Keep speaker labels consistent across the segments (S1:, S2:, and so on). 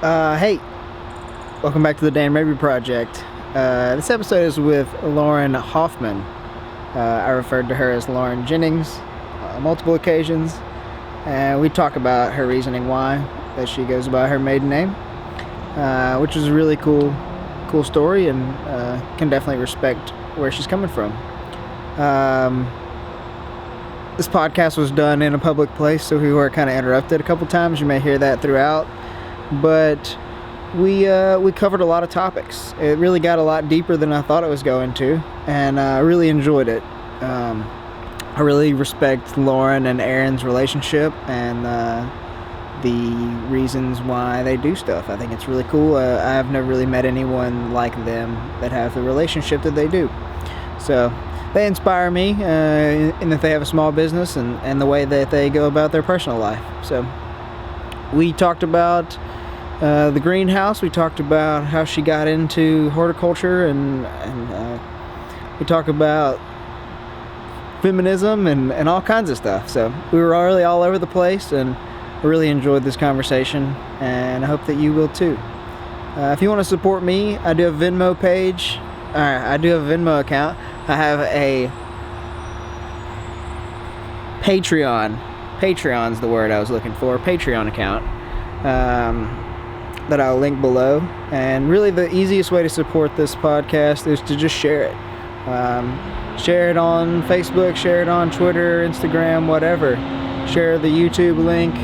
S1: Hey, welcome back to the Dan Mabry Project. This episode is with Lauren Hoffman. I referred to her as Lauren Jennings on multiple occasions, and we talk about her reasoning why that she goes by her maiden name, which is a really cool story, and can definitely respect where she's coming from. This podcast was done in a public place, so we were kind of interrupted a couple times. You may hear that throughout. But we covered a lot of topics. It really got a lot deeper than I thought it was going to, and I really enjoyed it. I really respect Lauren and Aaron's relationship and the reasons why they do stuff. I think it's really cool. I've never really met anyone like them that have the relationship that they do. So they inspire me in that they have a small business and the way that they go about their personal life. So we talked about the greenhouse. We talked about how she got into horticulture, and we talk about feminism and all kinds of stuff. So we were really all over the place, and I really enjoyed this conversation, and I hope that you will too. If you want to support me, I do have a Venmo page. I do have a Venmo account. I have a Patreon's the word I was looking for. Patreon account. That I'll link below. And really the easiest way to support this podcast is to just share it. Share it on Facebook, share it on Twitter, Instagram, whatever. Share the YouTube link.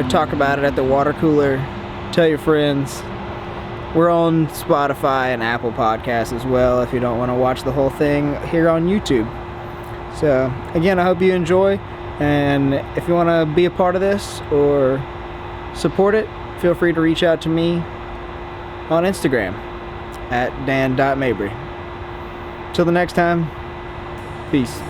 S1: Talk about it at the water cooler. Tell your friends. We're on Spotify and Apple Podcasts as well if you don't want to watch the whole thing here on YouTube. So again, I hope you enjoy. And if you want to be a part of this or support it, feel free to reach out to me on Instagram at dan.mabry. Till the next time, peace.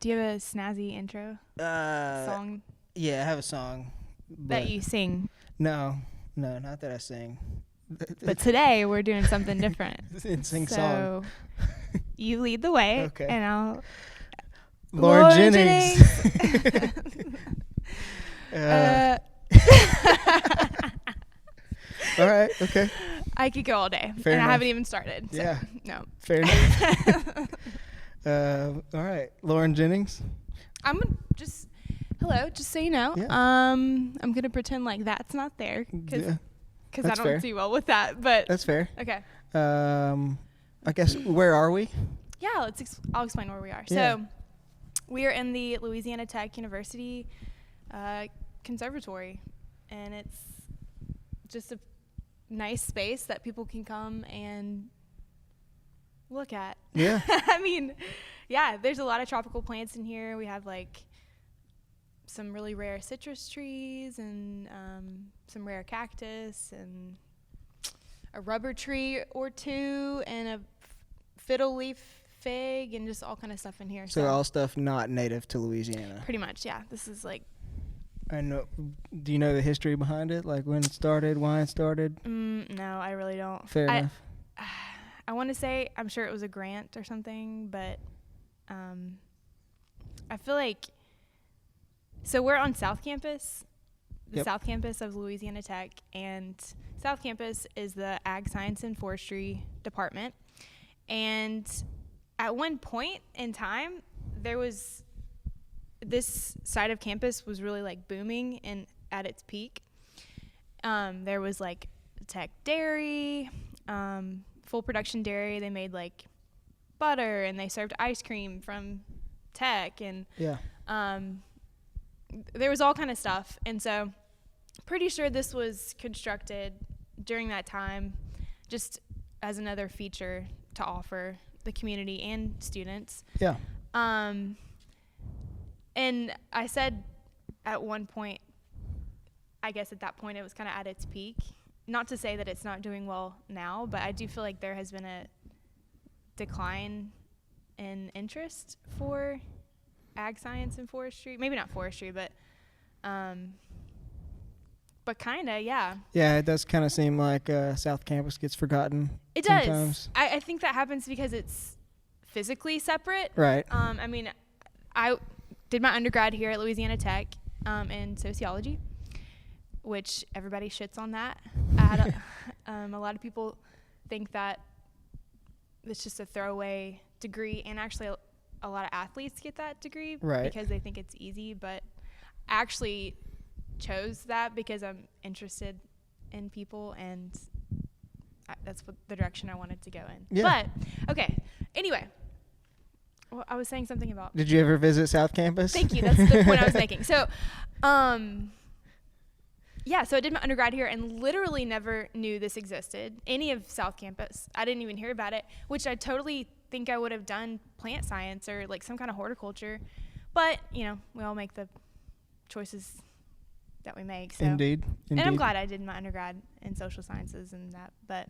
S2: Do you have a snazzy intro song?
S1: Yeah, I have a song.
S2: That you sing.
S1: No, not that I sing.
S2: But today we're doing something different.
S1: Sing song.
S2: So you lead the way,
S1: Okay.
S2: and I'll...
S1: Lauren Jennings. All right, okay.
S2: I could go all day,
S1: Fair enough.
S2: I haven't even started. So,
S1: Yeah.
S2: No.
S1: Fair enough. All right, Lauren Jennings.
S2: I'm gonna just... Hello, just so you know.
S1: Yeah.
S2: I'm going to pretend like that's not there, because I
S1: That's
S2: don't
S1: fair.
S2: do well with that, but...
S1: That's fair.
S2: Okay.
S1: I guess, where are we?
S2: Yeah, I'll explain where we are.
S1: Yeah.
S2: So we are in the Louisiana Tech University Conservatory, and it's just a nice space that people can come and look at.
S1: Yeah.
S2: I mean, yeah, there's a lot of tropical plants in here. We have like some really rare citrus trees and some rare cactus and a rubber tree or two and a fiddle leaf fig and just all kind of stuff in here.
S1: So all stuff not native to Louisiana.
S2: Pretty much, yeah. This is like...
S1: I know. Do you know the history behind it? Like when it started, why it started?
S2: No, I really don't.
S1: Fair enough.
S2: I want to say, I'm sure it was a grant or something, but I feel like... So we're on South Campus, the South Campus of Louisiana Tech, and South Campus is the Ag Science and Forestry Department. And at one point in time, there was... This side of campus was really like booming and at its peak. There was like Tech Dairy, full production dairy. They made like butter and they served ice cream from Tech, and there was all kind of stuff. And so pretty sure this was constructed during that time just as another feature to offer the community and students.
S1: Yeah.
S2: And I said at one point, I guess at that point it was kind of at its peak. Not to say that it's not doing well now, but I do feel like there has been a decline in interest for ag science and forestry. Maybe not forestry, but kind of, yeah.
S1: Yeah, it does kind of seem like South Campus gets forgotten.
S2: It
S1: sometimes.
S2: does. I think that happens because it's physically separate.
S1: Right.
S2: I mean, I did my undergrad here at Louisiana Tech in sociology, which everybody shits on that. I had a lot of people think that it's just a throwaway degree, and actually a lot of athletes get that degree because they think it's easy, but I actually chose that because I'm interested in people, and that's what the direction I wanted to go in.
S1: Yeah.
S2: But okay, anyway, well, I was saying something about.
S1: Did you ever visit South Campus?
S2: Thank you. That's the point I was making. So, yeah. So I did my undergrad here, and literally never knew this existed. Any of South Campus, I didn't even hear about it, which I totally think I would have done plant science or like some kind of horticulture. But you know, we all make the choices that we make. So.
S1: Indeed.
S2: And I'm glad I did my undergrad in social sciences and that, but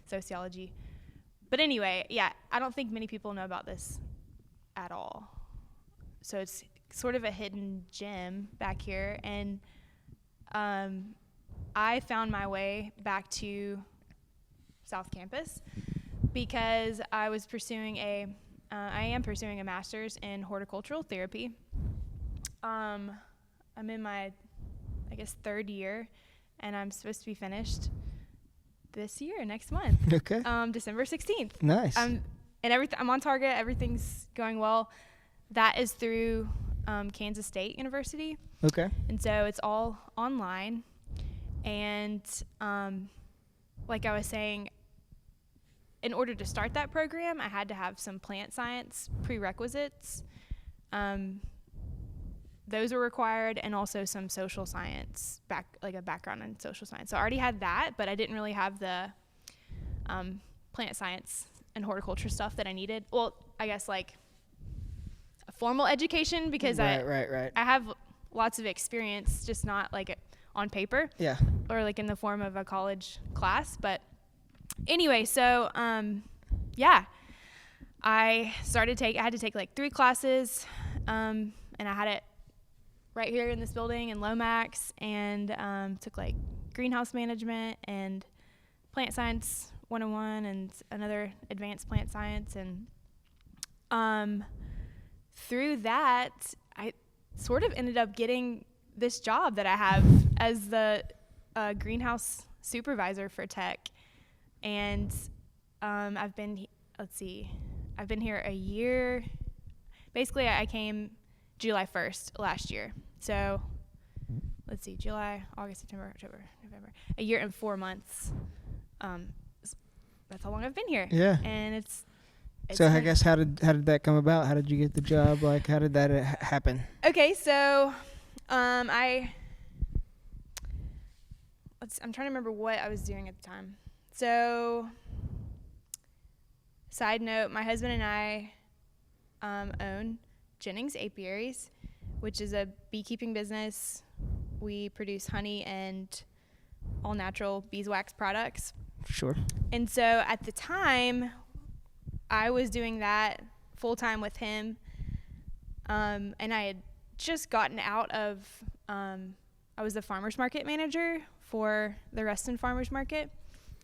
S2: sociology. But anyway, yeah, I don't think many people know about this at all. So it's sort of a hidden gem back here. And I found my way back to South Campus because I was pursuing I am pursuing a master's in horticultural therapy. I'm in my, I guess, third year, and I'm supposed to be finished this year, next month.
S1: Okay.
S2: December 16th.
S1: Nice.
S2: And I'm on target. Everything's going well. That is through Kansas State University.
S1: Okay.
S2: And so it's all online. And like I was saying, in order to start that program, I had to have some plant science prerequisites. Those were required, and also some social science, like a background in social science. So I already had that, but I didn't really have the plant science and horticulture stuff that I needed. Well, I guess like a formal education, because
S1: right.
S2: I have lots of experience, just not like on paper.
S1: Yeah.
S2: Or like in the form of a college class. But anyway, so yeah, I had to take like 3 classes, and I had it right here in this building in Lomax, and took like greenhouse management and plant science 101 and another advanced plant science. And through that, I sort of ended up getting this job that I have as the greenhouse supervisor for Tech. And I've been here a year. Basically, I came July 1st last year. So let's see, July, August, September, October, November. A year and 4 months. That's how long I've been here. Yeah. And it's
S1: so I guess how did that come about? How did you get the job? Like, how did that happen?
S2: Okay, so I'm trying to remember what I was doing at the time. So, side note, my husband and I own Jennings Apiaries, which is a beekeeping business. We produce honey and all-natural beeswax products.
S1: Sure. And
S2: so at the time, I was doing that full-time with him, and I had just gotten out of, I was the farmer's market manager for the Reston Farmer's Market.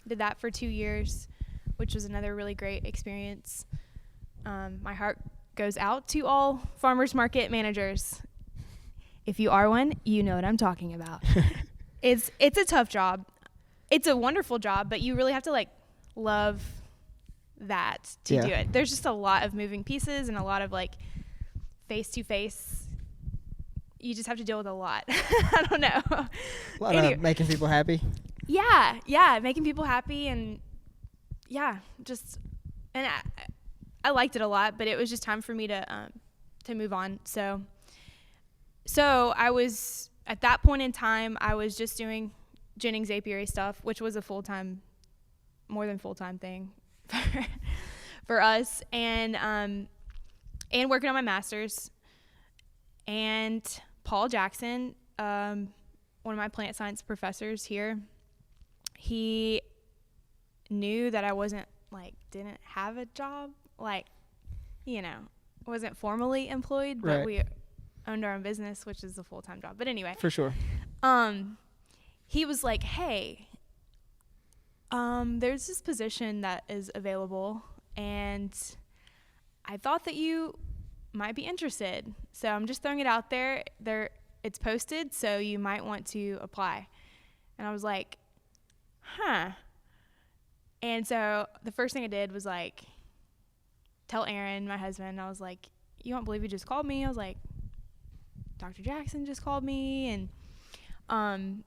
S2: Did that for 2 years, which was another really great experience. My heart goes out to all farmer's market managers. If you are one, you know what I'm talking about. It's a tough job. It's a wonderful job, but you really have to like love that to do it. There's just a lot of moving pieces and a lot of like face to face. You just have to deal with a lot. I don't know.
S1: A lot of making people happy.
S2: Yeah, making people happy, and and I liked it a lot, but it was just time for me to move on. So I was at that point in time, I was just doing Jennings Apiary stuff, which was a more than full-time thing for us, and working on my master's. And Paul Jackson, one of my plant science professors here, he knew that I wasn't didn't have a job, wasn't formally employed, but
S1: right.
S2: we owned our own business, which is a full-time job. But anyway,
S1: For sure.
S2: He was like, hey, there's this position that is available, and I thought that you might be interested. So I'm just throwing it out there. It's posted, so you might want to apply. And I was like, huh. And so the first thing I did was tell Aaron, my husband. I was like, you won't believe he just called me. I was like, Dr. Jackson just called me. And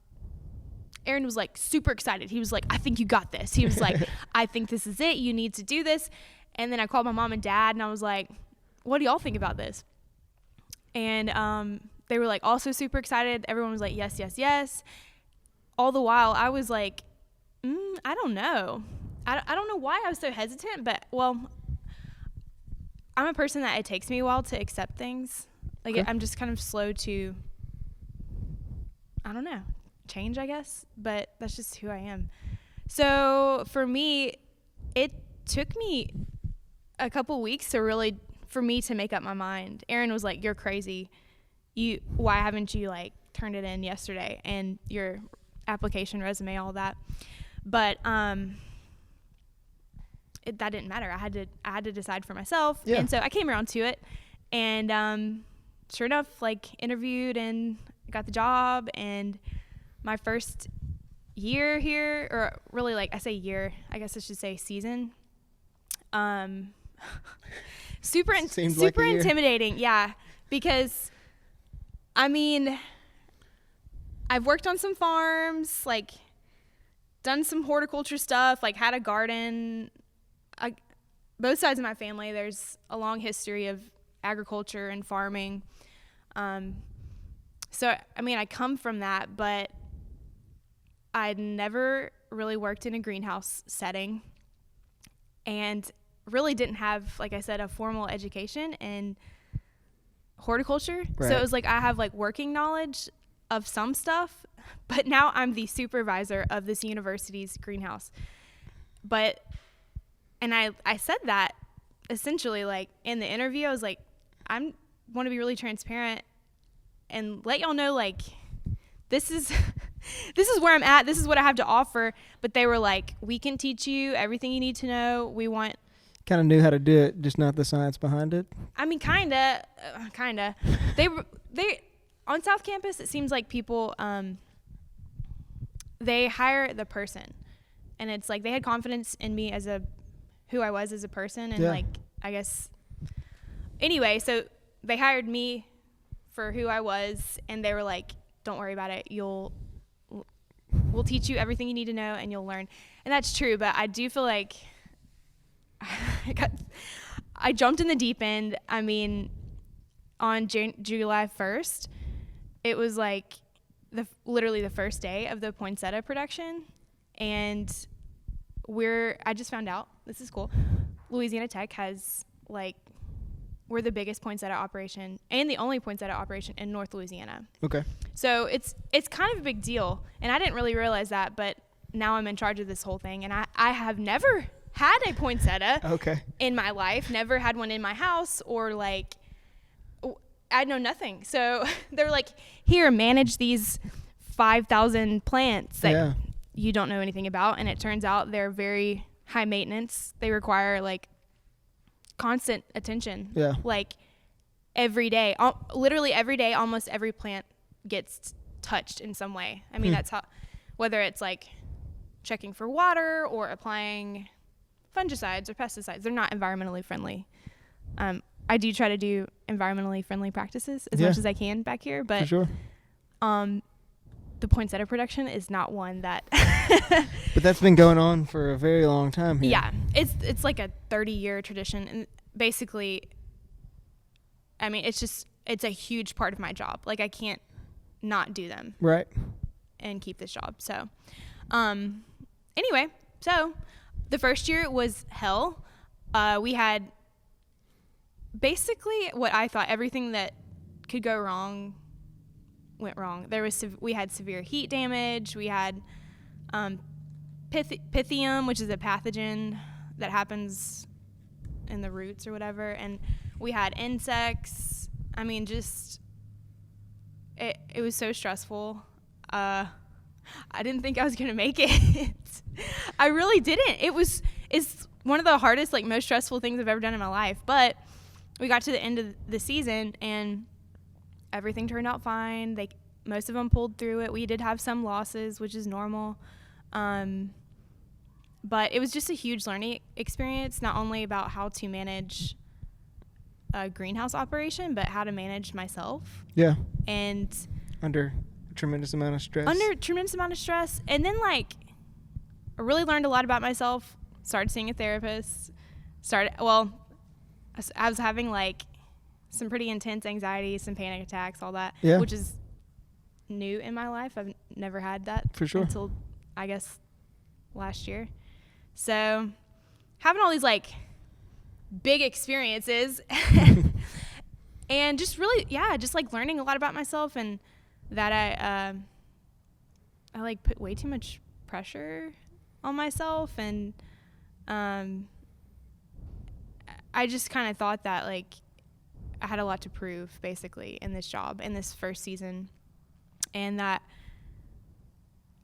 S2: Aaron was super excited. He was like, I think you got this. He was like, I think this is it. You need to do this. And then I called my mom and dad, and I was like, what do y'all think about this? And they were also super excited. Everyone was like, yes, yes, yes. All the while, I was like, I don't know. I don't know why I was so hesitant, but, well, I'm a person that it takes me a while to accept things.
S1: Okay.
S2: I'm just kind of slow to, I don't know, change, I guess. But that's just who I am. So for me, it took me a couple weeks for me to make up my mind. Aaron was like, you're crazy. Why haven't you turned it in yesterday, and your application, resume, all that? But that didn't matter. I had to decide for myself.
S1: Yeah.
S2: And so I came around to it, and sure enough, interviewed and got the job. And my first year here, or really I say year, I guess I should say season, super intimidating. Yeah, because I've worked on some farms, done some horticulture stuff, had a garden. Both sides of my family, there's a long history of agriculture and farming. So I come from that, but I'd never really worked in a greenhouse setting, and really didn't have, like I said, a formal education in horticulture.
S1: Right.
S2: So it was I have working knowledge of some stuff, but now I'm the supervisor of this university's greenhouse. And I said that essentially in the interview. I was like, I want to be really transparent and let y'all know this is where I'm at. This is what I have to offer. But they were like, we can teach you everything you need to know. We want.
S1: Kind of knew how to do it, just not the science behind it.
S2: Kinda. They on South Campus, it seems like people, they hire the person, and it's they had confidence in me as who I was as a person, and
S1: yeah.
S2: I guess. Anyway, so they hired me for who I was, and they were like, "Don't worry about it. We'll teach you everything you need to know, and you'll learn." And that's true, but I do feel like I jumped in the deep end. On July 1st, it was literally the first day of the poinsettia production, and I just found out, this is cool, Louisiana Tech has we're the biggest poinsettia operation and the only poinsettia operation in North Louisiana.
S1: Okay.
S2: So it's kind of a big deal, and I didn't really realize that, but now I'm in charge of this whole thing, and I have never had a poinsettia in my life, never had one in my house, or I know nothing. So they're like, here, manage these 5,000 plants that you don't know anything about. And it turns out they're very high maintenance. They require constant attention.
S1: Yeah.
S2: Every day, literally every day, almost every plant gets touched in some way. That's how, whether it's checking for water or applying fungicides or pesticides, they're not environmentally friendly. I do try to do environmentally friendly practices as much as I can back here, but
S1: for sure.
S2: The poinsettia production is not one that.
S1: But that's been going on for a very long time here.
S2: Yeah, it's a 30-year tradition, and basically, it's a huge part of my job. I can't not do them.
S1: Right.
S2: And keep this job. So, anyway, so the first year was hell. We had basically what I thought, everything that could go wrong went wrong. We had severe heat damage. We had pythium, which is a pathogen that happens in the roots or whatever, and we had insects. I mean, just it was so stressful. I didn't think I was gonna make it. I really didn't. It's one of the hardest, like, most stressful things I've ever done in my life. But we got to the end of the season and everything turned out fine. Most of them pulled through it. We did have some losses, which is normal. But it was just a huge learning experience, not only about how to manage a greenhouse operation, but how to manage myself.
S1: Yeah.
S2: And
S1: under a tremendous amount of stress.
S2: And then, like, I really learned a lot about myself. Started seeing a therapist. I was having, like, some pretty intense anxiety, some panic attacks, all that, which is new in my life. I've never had that
S1: for sure
S2: until, I guess, last year. So having all these, like, big experiences and just really, just, like, learning a lot about myself, and that I like put way too much pressure on myself, and I just kind of thought that, like, I had a lot to prove, basically, in this job, in this first season, and that,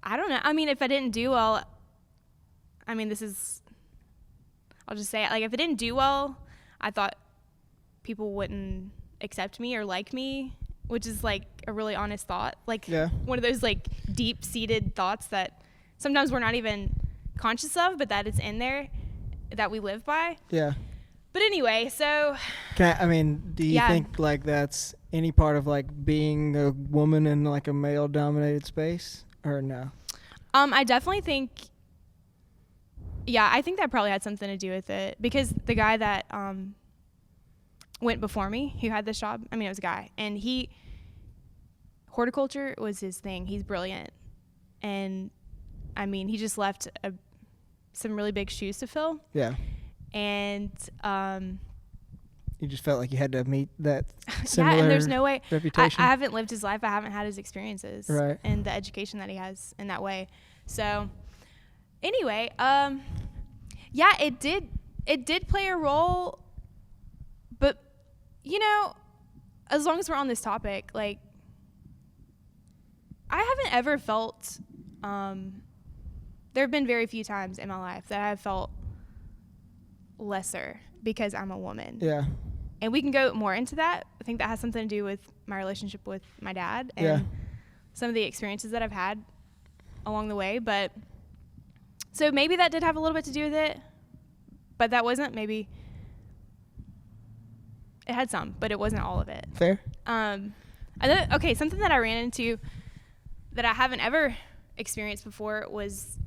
S2: I don't know, I mean, if I didn't do well, I mean, I'll just say it, like, if I didn't do well, I thought people wouldn't accept me or like me, which is, like, a really honest thought, like, one of those, like, deep-seated thoughts that sometimes we're not even conscious of, but that it's in there, that we live by.
S1: Yeah.
S2: But anyway, so
S1: do you think, like, that's any part of, like, being a woman in, like, a male-dominated space, or no?
S2: I definitely think, I think that probably had something to do with it, because the guy that went before me, who had this job, I mean, it was a guy, and horticulture was his thing. He's brilliant, and I mean, he just left some really big shoes to fill.
S1: Yeah.
S2: And
S1: you just felt like you had to meet that similar
S2: and there's no way.
S1: reputation.
S2: I haven't lived his life. I haven't had his experiences,
S1: right,
S2: and the education that he has in that way. So anyway, it did play a role, but, you know, as long as we're on this topic, like, I haven't ever felt, there have been very few times in my life that I have felt lesser because I'm a woman.
S1: Yeah.
S2: And we can go more into that. I think that has something to do with my relationship with my dad and some of the experiences that I've had along the way. But so maybe that did have a little bit to do with it, but that wasn't, maybe it had some, but it wasn't all of it.
S1: Fair.
S2: Something that I ran into that I haven't ever experienced before was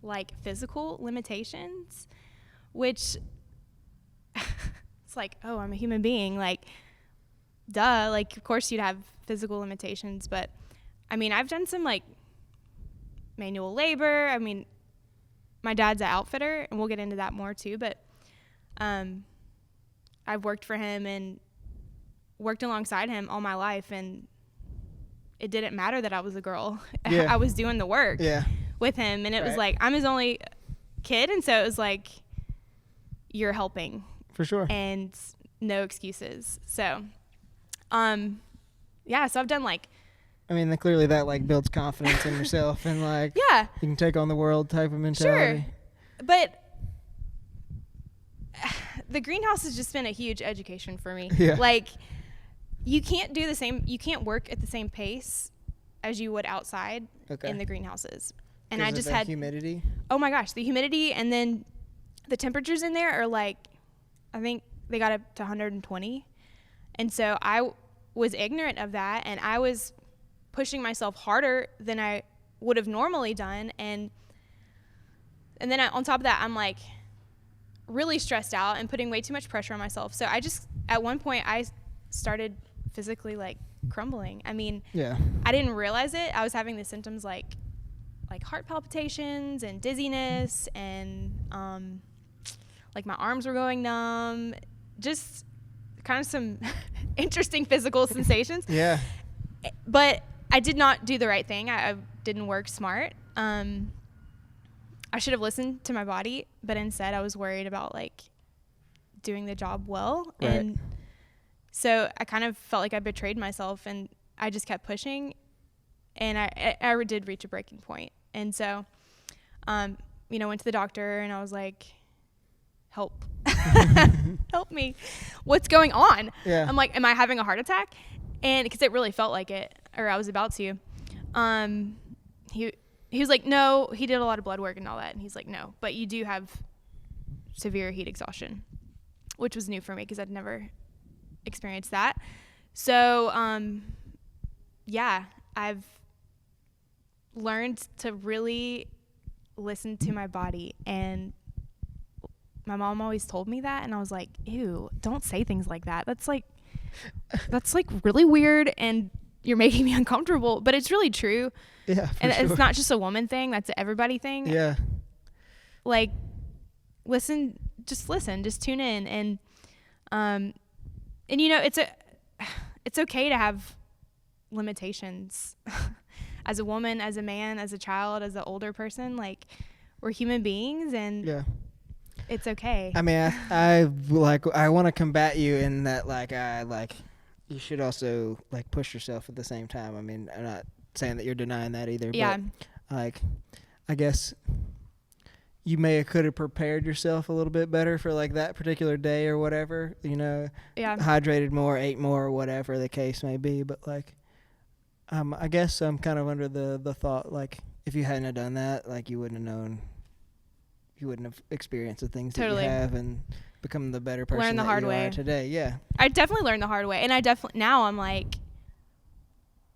S2: like physical limitations, which it's like, oh, I'm a human being, like, duh, like, of course you'd have physical limitations. But I mean, I've done some, like, manual labor. I mean, my dad's an outfitter, and we'll get into that more too, but I've worked for him and worked alongside him all my life, and it didn't matter that I was a girl. I was doing the work with him, and it was like, I'm his only kid, and so it was like, you're helping.
S1: For sure. And
S2: no excuses. So, so I've done, like,
S1: I mean, clearly that, like, builds confidence in yourself, and, like, you can take on the world type of mentality.
S2: Sure. But the greenhouse has just been a huge education for me. Yeah. Like, you can't work at the same pace as you would outside in the greenhouses. And I just had
S1: humidity.
S2: Oh my gosh, the humidity, and then the temperatures in there are, like, I think they got up to 120. And so I was ignorant of that, and I was pushing myself harder than I would have normally done. And then on top of that, I'm, like, really stressed out and putting way too much pressure on myself. So at one point I started physically, like, crumbling. I mean, I didn't realize it. I was having the symptoms like heart palpitations and dizziness, and like, my arms were going numb, just kind of some interesting physical sensations.
S1: Yeah.
S2: But I did not do the right thing. I didn't work smart. I should have listened to my body, but instead I was worried about like doing the job well.
S1: Right.
S2: And so I kind of felt like I betrayed myself, and I just kept pushing, and I did reach a breaking point. And so, went to the doctor, and I was like, help. Help me. What's going on?
S1: Yeah.
S2: I'm like, am I having a heart attack? And because it really felt like it, or I was about to. He was like, no. He did a lot of blood work and all that, and he's like, no, but you do have severe heat exhaustion, which was new for me because I'd never experienced that. So, I've learned to really listen to my body, and my mom always told me that, and I was like, ew, don't say things like that. That's like really weird, and you're making me uncomfortable, but it's really true.
S1: Yeah,
S2: and
S1: sure.
S2: It's not just a woman thing, that's an everybody thing.
S1: Yeah.
S2: Like, just tune in, and it's okay to have limitations. As a woman, as a man, as a child, as an older person, like, we're human beings, and
S1: yeah,
S2: it's okay.
S1: I mean, I want to combat you in that, you should also like push yourself at the same time. I mean, I'm not saying that you're denying that either.
S2: Yeah.
S1: But I guess you could have prepared yourself a little bit better for like that particular day or whatever,
S2: Yeah.
S1: Hydrated more, ate more, or whatever the case may be. But like, I guess I'm kind of under the thought, like, if you hadn't have done that, like, you wouldn't have known, you wouldn't have experienced the things
S2: Totally.
S1: that you have and become the better person
S2: Learn the
S1: that
S2: hard
S1: you
S2: way
S1: are today. Yeah.
S2: I definitely learned the hard way, and now I'm like,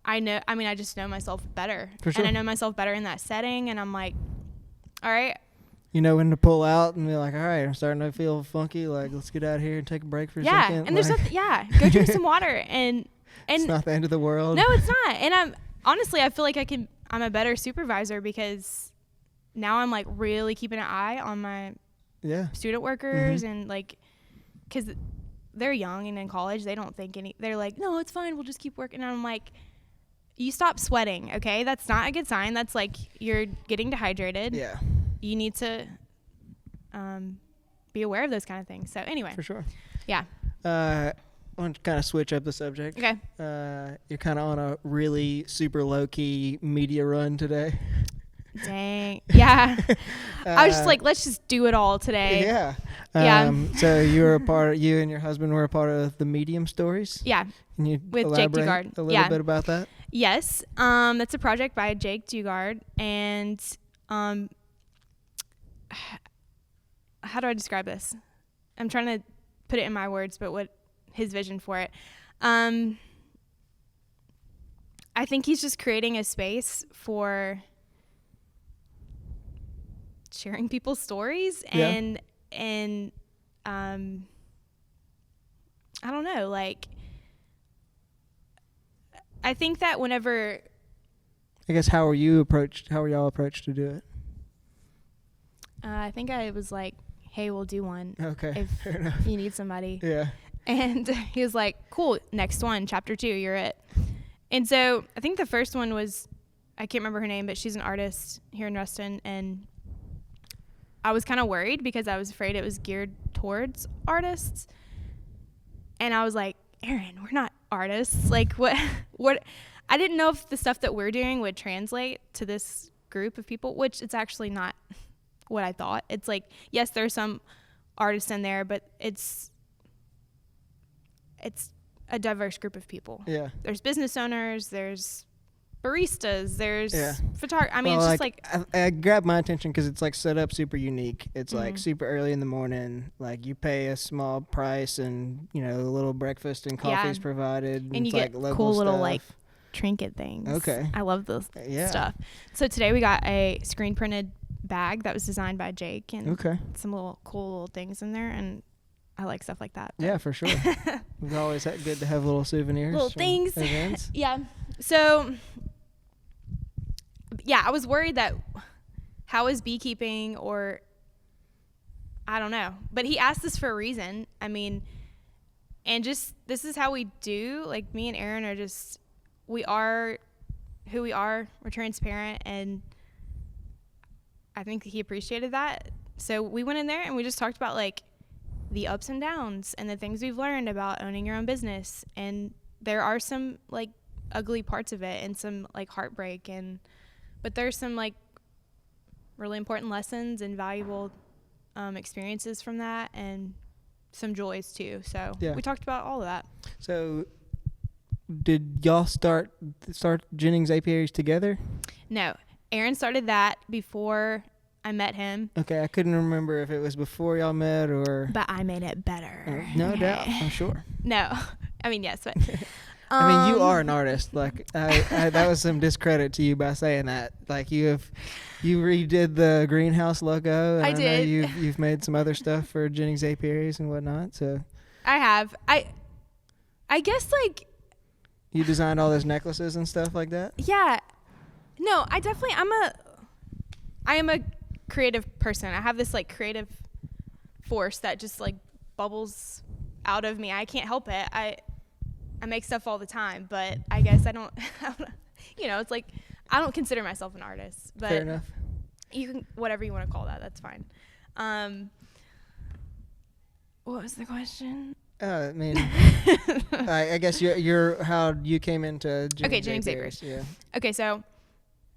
S2: I just know myself better.
S1: For sure.
S2: And I know myself better in that setting, and I'm like, all right.
S1: You know when to pull out and be like, all right, I'm starting to feel funky. Like, let's get out of here and take a break for a second.
S2: Yeah, and there's nothing. Yeah, go drink some water, and
S1: it's not the end of the world.
S2: No, it's not. And I feel like I'm a better supervisor because now I'm like really keeping an eye on my student workers, and like, because they're young and in college, they don't think they're like, no, it's fine, we'll just keep working. And I'm like, you stop sweating, okay? That's not a good sign. That's like you're getting dehydrated.
S1: Yeah.
S2: You need to be aware of those kind of things. So anyway.
S1: For sure.
S2: Yeah.
S1: I want to kind of switch up the subject.
S2: Okay.
S1: You're kind of on a really super low-key media run today.
S2: Dang. Yeah. I was just like, let's just do it all today.
S1: Yeah.
S2: Yeah.
S1: So you and your husband were a part of the Medium Stories?
S2: Yeah.
S1: Can you
S2: with
S1: elaborate
S2: Jake Dugard.
S1: a little bit about that?
S2: Yes. That's a project by Jake Dugard, and how do I describe this? I'm trying to put it in my words, but what his vision for it. I think he's just creating a space for sharing people's stories, and I don't know, like, I think that whenever,
S1: I guess, how were y'all approached to do it?
S2: I think I was like, hey, we'll do one.
S1: Okay. Fair
S2: If
S1: enough.
S2: you need somebody.
S1: Yeah.
S2: And he was like, cool, next one, chapter 2, you're it. And so I think the first one was, I can't remember her name, but she's an artist here in Ruston. And I was kind of worried because I was afraid it was geared towards artists. And I was like, Erin, we're not artists. Like, what? I didn't know if the stuff that we're doing would translate to this group of people, which it's actually not what I thought. It's like, yes, there's some artists in there, but it's a diverse group of people.
S1: Yeah.
S2: There's business owners, there's baristas, there's photographers. I mean,
S1: well,
S2: it's just like
S1: I grabbed my attention because it's like set up super unique. It's like super early in the morning. Like, you pay a small price, and a little breakfast and coffee's provided,
S2: and you
S1: it's
S2: get
S1: like local
S2: cool little
S1: stuff.
S2: like trinket things.
S1: Okay.
S2: I love those stuff. So today we got a screen printed bag that was designed by Jake, and some little cool little things in there, and I like stuff like that.
S1: Yeah, for sure. It's always good to have little souvenirs,
S2: little things.
S1: Events.
S2: Yeah. So I was worried that how is beekeeping, or I don't know, but he asked this for a reason. I mean, And just, this is how we do. Like, me and Aaron are just, we are who we are. We're transparent, and I think he appreciated that. So we went in there and we just talked about like the ups and downs and the things we've learned about owning your own business. And there are some like ugly parts of it and some like heartbreak, but there's some like really important lessons and valuable experiences from that, and some joys too. So we talked about all of that.
S1: So did y'all start Jennings apiaries together?
S2: No, Aaron started that before I met him.
S1: Okay, I couldn't remember if it was before y'all met or...
S2: But I made it better.
S1: No doubt, I'm sure.
S2: No. I mean, yes, but...
S1: I mean, you are an artist. Like, I that was some discredit to you by saying that. Like, you redid the greenhouse logo. And I did. Know you've made some other stuff for Jennings apiaries and whatnot. So
S2: I have. I guess, like...
S1: You designed all those necklaces and stuff like that?
S2: Yeah. No, I definitely... I am a creative person. I have this like creative force that just like bubbles out of me. I can't help it. I make stuff all the time, but I guess I don't you know, it's like I don't consider myself an artist, but
S1: fair enough.
S2: You can, whatever you want to call that, that's fine. What was the question?
S1: I mean, I guess you're how you came into Jennings
S2: apiaries.
S1: Yeah.
S2: Okay, so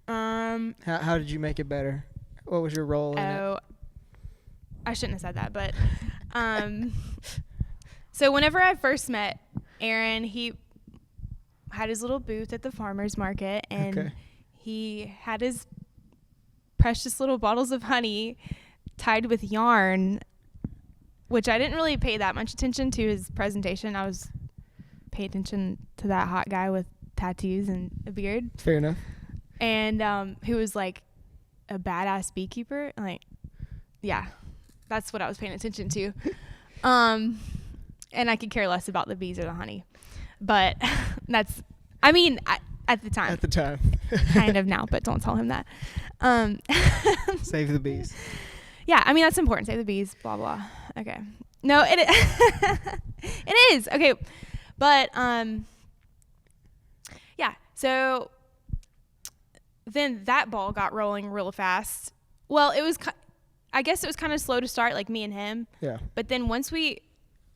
S1: how did you make it better? What was your role in it?
S2: I shouldn't have said that, but so whenever I first met Aaron, he had his little booth at the farmer's market, and he had his precious little bottles of honey tied with yarn, which I didn't really pay that much attention to his presentation. I was paying attention to that hot guy with tattoos and a beard.
S1: Fair enough.
S2: And who was like a badass beekeeper. Like, yeah, that's what I was paying attention to. And I could care less about the bees or the honey, but that's, I mean, at the time.
S1: At the time.
S2: Kind of now, but don't tell him that.
S1: Save the bees.
S2: Yeah, I mean, that's important. Save the bees, blah, blah. Okay. No, it is. Okay. But, yeah, so then that ball got rolling real fast. Well, I guess it was kind of slow to start, like me and him.
S1: Yeah.
S2: But then once we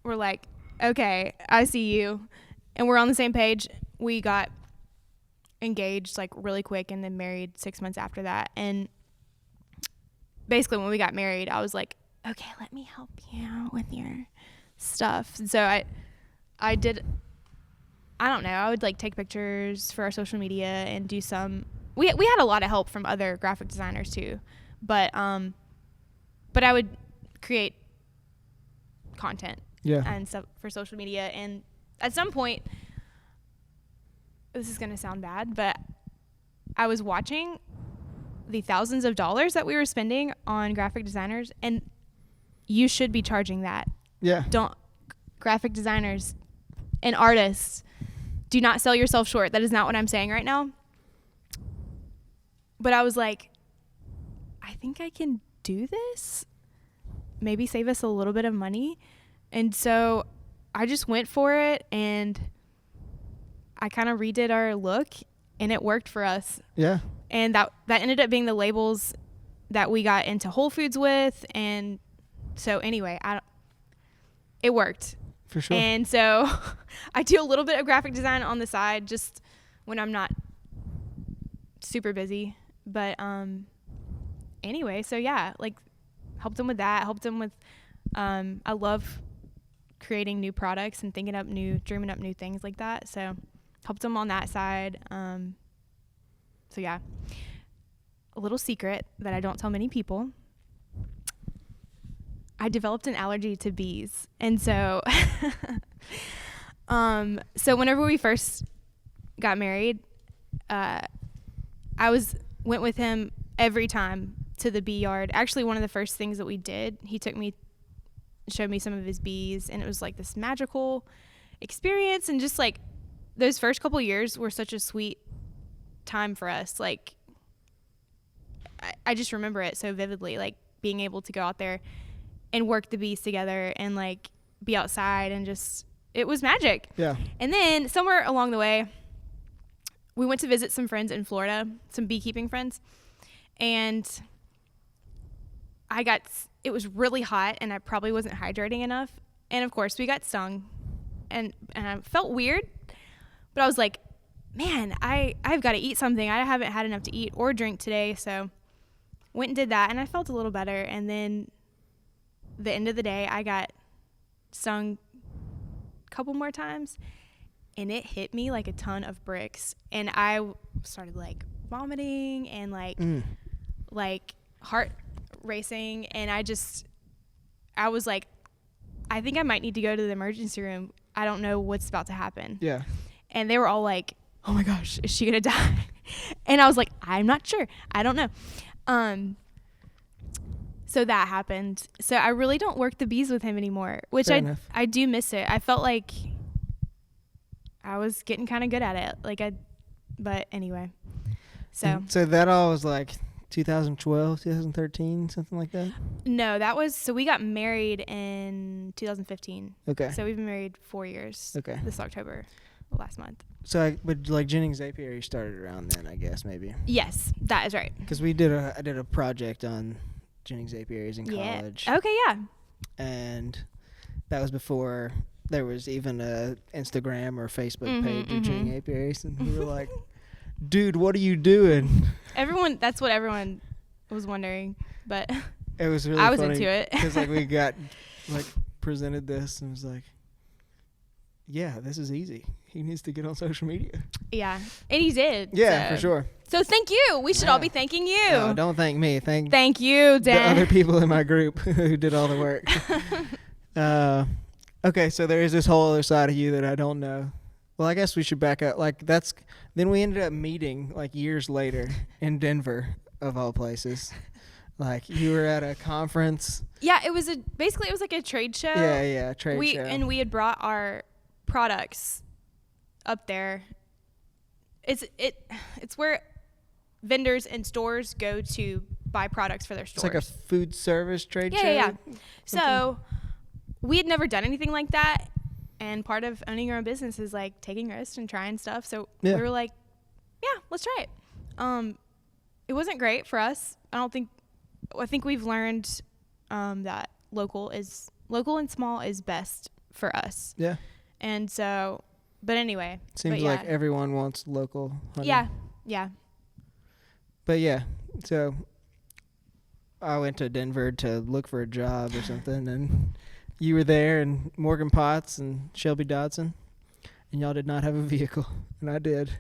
S2: were like, okay, I see you, and we're on the same page, we got engaged like really quick and then married 6 months after that. And basically when we got married, I was like, okay, let me help you out with your stuff. And so I did, I don't know, I would like take pictures for our social media and do some, we had a lot of help from other graphic designers too, but I would create content and stuff for social media. And at some point, this is going to sound bad, but I was watching the thousands of dollars that we were spending on graphic designers, and you should be charging that.
S1: Yeah.
S2: Graphic designers and artists, do not sell yourself short. That is not what I'm saying right now. But I was like, I think I can do this. Maybe save us a little bit of money. And so I just went for it, and I kind of redid our look, and it worked for us.
S1: Yeah.
S2: And that ended up being the labels that we got into Whole Foods with. And so anyway, it worked.
S1: For sure.
S2: And so I do a little bit of graphic design on the side just when I'm not super busy. But anyway, so yeah, like helped them with that, helped them with, I love creating new products and dreaming up new things like that. So helped them on that side. So yeah, a little secret that I don't tell many people. I developed an allergy to bees. And so, so whenever we first got married, I went with him every time to the bee yard. Actually, one of the first things that we did, he showed me some of his bees, and it was like this magical experience. And just like those first couple years were such a sweet time for us. Like I just remember it so vividly, like being able to go out there and work the bees together and like be outside and just it was magic.
S1: Yeah.
S2: And then somewhere along the way, we went to visit some friends in Florida, some beekeeping friends, and it was really hot, and I probably wasn't hydrating enough. And of course, we got stung, and I felt weird, but I was like, man, I've got to eat something. I haven't had enough to eat or drink today, so went and did that, and I felt a little better. And then the end of the day, I got stung a couple more times, and it hit me like a ton of bricks, and I started like vomiting and like heart racing, and I was like, I think I might need to go to the emergency room. I don't know what's about to happen.
S1: Yeah.
S2: And they were all like, oh my gosh, is she gonna die? And I was like, I'm not sure, I don't know. So that happened. So I really don't work the bees with him anymore, which I do miss it. I felt like I was getting kind of good at it. But anyway. So
S1: that all was like 2012, 2013, something like that?
S2: No, so we got married in 2015.
S1: Okay.
S2: So we've been married 4 years.
S1: Okay.
S2: This October, last month.
S1: So, but like Jennings Apiary started around then, I guess, maybe.
S2: Yes, that is right.
S1: Because I did a project on Jennings Apiaries in college.
S2: Okay, yeah.
S1: And that was before there was even a Instagram or Facebook page of Jennings Apiaries, and we were like, dude, what are you doing?
S2: That's what everyone was wondering, but
S1: it was really
S2: I was
S1: funny
S2: into it.
S1: because like we got like presented this and was like, yeah, this is easy. He needs to get on social media.
S2: Yeah, and he did.
S1: Yeah, for sure.
S2: So thank you. We should all be thanking you.
S1: No, don't thank me.
S2: Thank you, Dan.
S1: The other people in my group who did all the work. Okay, so there is this whole other side of you that I don't know. Well, I guess we should back up. Then we ended up meeting like years later in Denver, of all places. Like you were at a conference.
S2: Yeah, it was like a trade show.
S1: Yeah, trade show.
S2: And we had brought our products up there. It's where vendors and stores go to buy products for their stores.
S1: It's like a food service trade show.
S2: Yeah. So we had never done anything like that, and part of owning your own business is like taking risks and trying stuff. So we were like, yeah, let's try it. It wasn't great for us. I think we've learned that local and small is best for us.
S1: Yeah.
S2: And so, but anyway.
S1: Seems like everyone wants local honey.
S2: Yeah.
S1: But yeah, so I went to Denver to look for a job or something, and you were there, and Morgan Potts and Shelby Dodson, and y'all did not have a vehicle, and I did.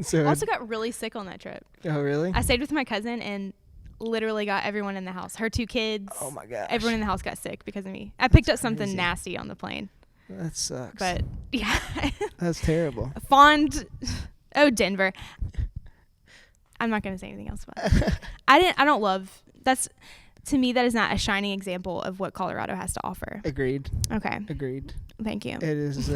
S1: So
S2: I also got really sick on that trip.
S1: Oh, really?
S2: I stayed with my cousin and literally got everyone in the house. Her 2 kids.
S1: Oh my gosh.
S2: Everyone in the house got sick because of me. I picked up something nasty on the plane.
S1: That sucks.
S2: But yeah.
S1: That's terrible.
S2: Denver. I'm not going to say anything else about it. I don't love, to me, that is not a shining example of what Colorado has to offer.
S1: Agreed.
S2: Okay.
S1: Agreed.
S2: Thank you.
S1: It is,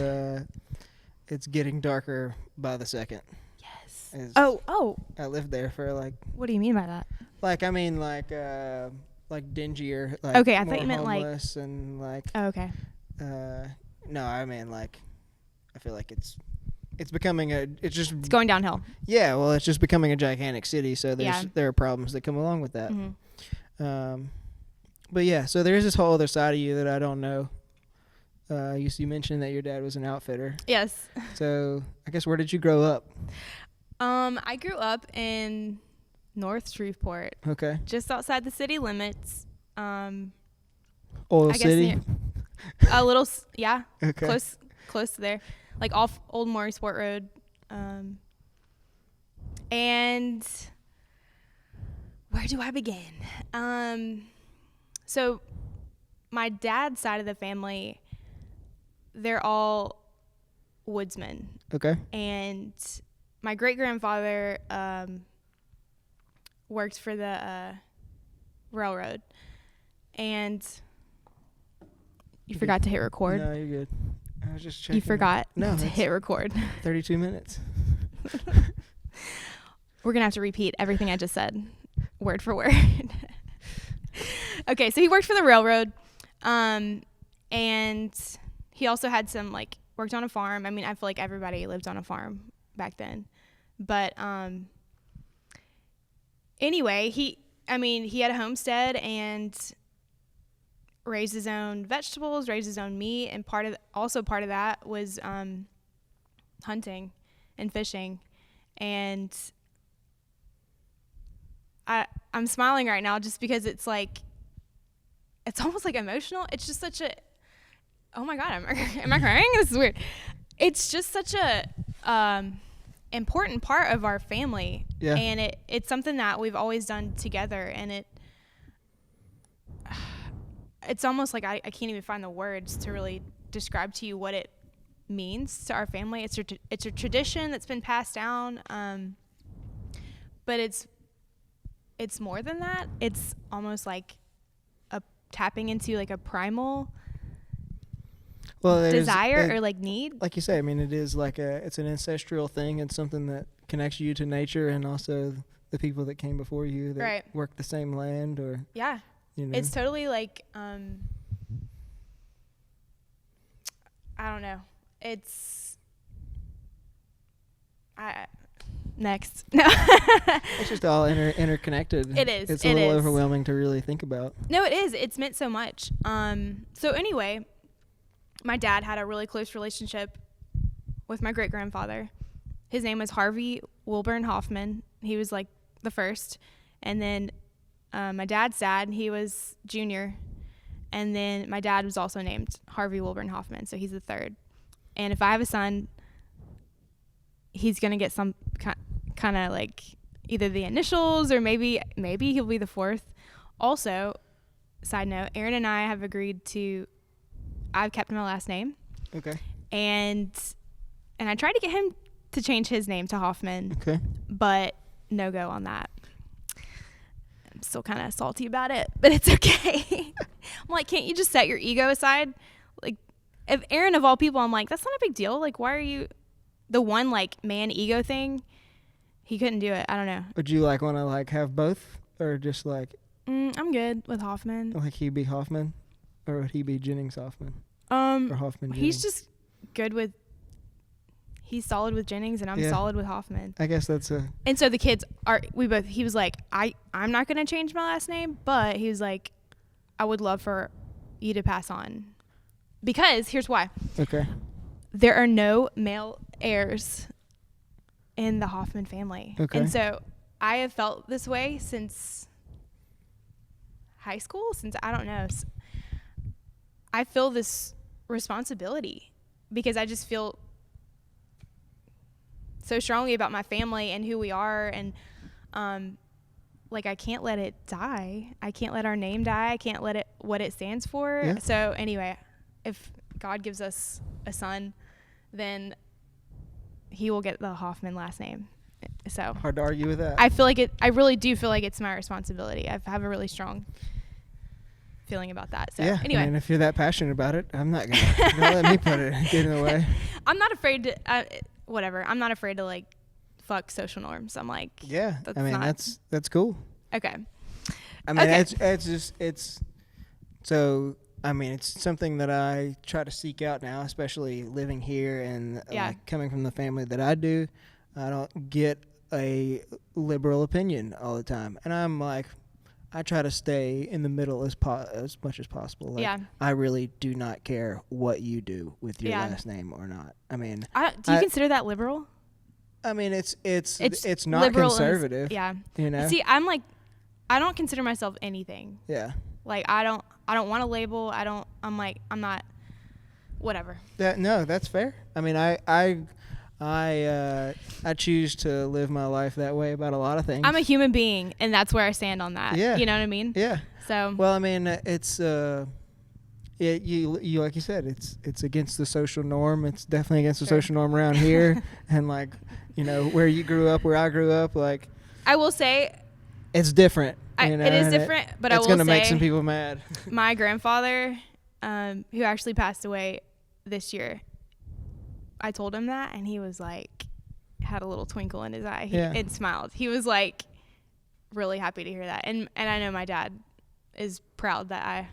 S1: it's getting darker by the second.
S2: Yes. Oh.
S1: I lived there for
S2: What do you mean by that?
S1: Dingier.
S2: Okay, I thought you meant
S1: homeless and
S2: Oh, okay.
S1: No, I mean I feel like it's becoming it's
S2: going downhill.
S1: Yeah, well, it's just becoming a gigantic city, so there are problems that come along with that.
S2: Mm-hmm.
S1: But yeah, so there is this whole other side of you that I don't know. You mentioned that your dad was an outfitter.
S2: Yes.
S1: So I guess where did you grow up?
S2: I grew up in North Shreveport. Okay. Just outside the city limits.
S1: Oil City?
S2: A little, yeah.
S1: Okay.
S2: Close to there. Like off Old Maury-Sport Road. And where do I begin? So my dad's side of the family, they're all woodsmen.
S1: Okay.
S2: And my great-grandfather worked for the railroad. And you forgot to hit record.
S1: No, you're good. I was just checking.
S2: You forgot to hit record.
S1: 32 minutes.
S2: We're going to have to repeat everything I just said, word for word. Okay, so he worked for the railroad, and he also had some, like, worked on a farm. I mean, I feel like everybody lived on a farm back then. But anyway, he had a homestead and raised his own vegetables, raised his own meat, and part of that was hunting and fishing. And I'm smiling right now just because it's like, it's almost like emotional. It's just such a, oh my God, am I crying? This is weird. It's just such a important part of our family.
S1: Yeah.
S2: And it's something that we've always done together. And it's almost like I can't even find the words to really describe to you what it means to our family. It's a tradition that's been passed down. But it's more than that. It's almost like tapping into like a primal desire or like need.
S1: Like you say, I mean, it is like it's an ancestral thing. It's something that connects you to nature and also the people that came before you that worked the same land or.
S2: Yeah.
S1: You know.
S2: It's totally like, I don't know. Next. No.
S1: It's just all interconnected.
S2: It is.
S1: It's a little overwhelming to really think about.
S2: No, it is. It's meant so much. So anyway, my dad had a really close relationship with my great-grandfather. His name was Harvey Wilburn Hoffman. He was like the first. And then my dad's dad, he was junior. And then my dad was also named Harvey Wilburn Hoffman, so he's the third. And if I have a son, he's going to get some kind of like either the initials or maybe he'll be the fourth. Also, side note, Aaron and I have agreed to, I've kept my last name.
S1: Okay.
S2: And I tried to get him to change his name to Hoffman.
S1: Okay.
S2: But no go on that. I'm still kind of salty about it, but it's okay. I'm like, can't you just set your ego aside? Like, if Aaron of all people, I'm like, that's not a big deal. Like, why are you the one like man ego thing? He couldn't do it. I don't know. Would
S1: you like want to like have both or just like?
S2: I'm good with Hoffman.
S1: Like he be Hoffman, or would he be Jennings Hoffman? Or Hoffman. Jennings?
S2: He's just good with. He's solid with Jennings, and I'm solid with Hoffman.
S1: I guess that's a.
S2: And so the kids are. He was like, I'm not gonna change my last name, but he was like, I would love for you to pass on, because here's why.
S1: Okay.
S2: There are no male heirs in the Hoffman family.
S1: Okay.
S2: And so I have felt this way since high school, I don't know. I feel this responsibility because I just feel so strongly about my family and who we are. And like, I can't let it die. I can't let our name die. I can't let it, what it stands for.
S1: Yeah.
S2: So anyway, if God gives us a son, then he will get the Hoffman last name. So
S1: hard to argue with that.
S2: I really do feel like it's my responsibility. I have a really strong feeling about that. So anyway,
S1: I mean, if you're that passionate about it, I'm not gonna let me get in the way.
S2: I'm not afraid to whatever. I'm not afraid to like fuck social norms. I'm like,
S1: that's cool.
S2: Okay.
S1: I mean, it's so. I mean, it's something that I try to seek out now, especially living here and like, coming from the family that I do. I don't get a liberal opinion all the time, and I'm like, I try to stay in the middle as much as possible. Like, I really do not care what you do with your last name or not. I mean,
S2: do you consider that liberal?
S1: I mean, it's not conservative. You know.
S2: See, I'm like, I don't consider myself anything.
S1: Yeah.
S2: Like, I don't want a label. I'm like, I'm not, whatever.
S1: No, that's fair. I mean, I choose to live my life that way about a lot of things.
S2: I'm a human being, and that's where I stand on that.
S1: Yeah.
S2: You know what I mean?
S1: Yeah.
S2: So.
S1: Well, I mean, it's you like you said, it's against the social norm. It's definitely against the social norm around here, and like, you know, where you grew up, where I grew up, like.
S2: I will say.
S1: It's different.
S2: It is different, but I will say.
S1: It's gonna make some people mad.
S2: My grandfather, who actually passed away this year, I told him that, and he was like, had a little twinkle in his eye. It smiled. He was like, really happy to hear that. And I know my dad is proud that I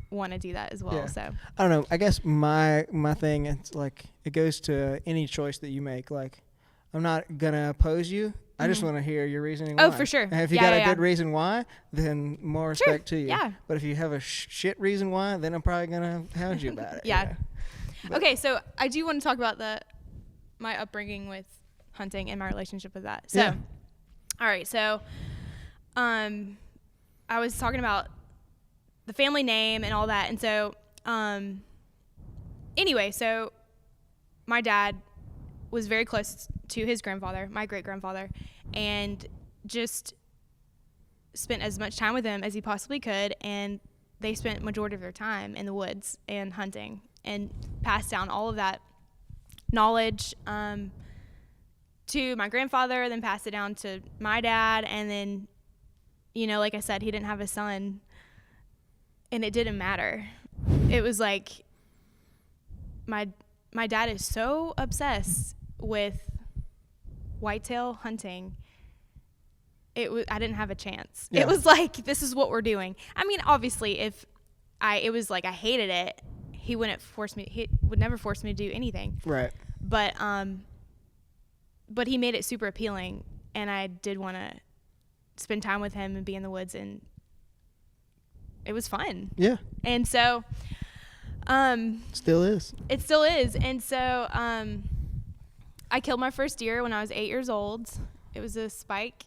S2: want to do that as well.
S1: Yeah.
S2: So
S1: I don't know. I guess my thing, it's like it goes to any choice that you make. Like, I'm not gonna oppose you. I just want to hear your reasoning why.
S2: Oh, for sure.
S1: And if you got a good reason why, then more respect to you.
S2: Yeah.
S1: But if you have a shit reason why, then I'm probably gonna hound you about it.
S2: Yeah. Okay, so I do want to talk about my upbringing with hunting and my relationship with that. So, all right. So, I was talking about the family name and all that. And so, anyway, so my dad was very close to his grandfather, my great-grandfather, and just spent as much time with him as he possibly could. And they spent majority of their time in the woods and hunting and passed down all of that knowledge to my grandfather, then passed it down to my dad. And then, you know, like I said, he didn't have a son, and it didn't matter. It was like my dad is so obsessed with whitetail hunting. I didn't have a chance. Yeah. It was like, this is what we're doing. I mean, obviously, it was like I hated it, he would never force me to do anything.
S1: Right.
S2: But he made it super appealing, and I did want to spend time with him and be in the woods, and it was fun.
S1: Yeah.
S2: And so
S1: still is.
S2: It still is. And so I killed my first deer when I was 8 years old. It was a spike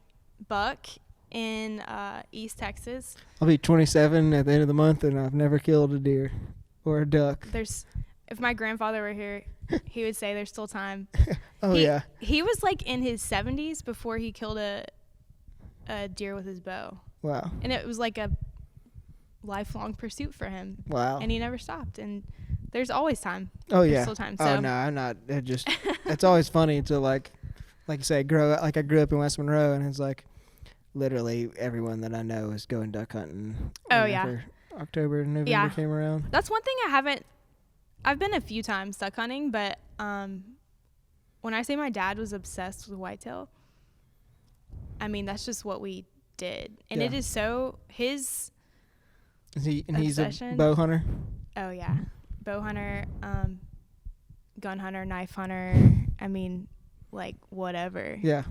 S2: buck in East Texas.
S1: I'll be 27 at the end of the month, and I've never killed a deer or a duck.
S2: If my grandfather were here, he would say there's still time.
S1: Yeah.
S2: He was like in his 70s before he killed a deer with his bow.
S1: Wow.
S2: And it was like a lifelong pursuit for him.
S1: Wow.
S2: And he never stopped. And there's always time.
S1: Oh,
S2: there's
S1: yeah.
S2: Still time. So.
S1: Oh, no, I'm not. It's always funny to like you say, I grew up in West Monroe, and it's like literally everyone that I know is going duck hunting.
S2: Oh, yeah.
S1: October, November came around.
S2: That's one thing I've been a few times duck hunting, but when I say my dad was obsessed with whitetail, I mean, that's just what we did. And it is so his
S1: He's a
S2: obsession.
S1: bow hunter?
S2: Oh, yeah. Bow hunter, gun hunter, knife hunter. I mean, like, whatever.
S1: Yeah.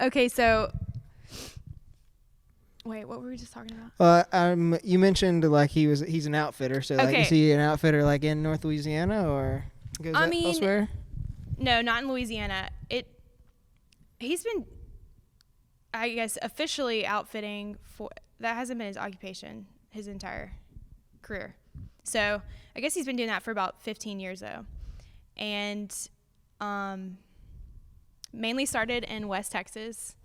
S2: Okay, so wait, what were we just talking about?
S1: You mentioned like he's an outfitter, so like is he an outfitter like in North Louisiana or goes elsewhere?
S2: No, not in Louisiana. He's been, I guess, officially outfitting that hasn't been his occupation his entire career. So I guess he's been doing that for about 15 years though. And mainly started in West Texas,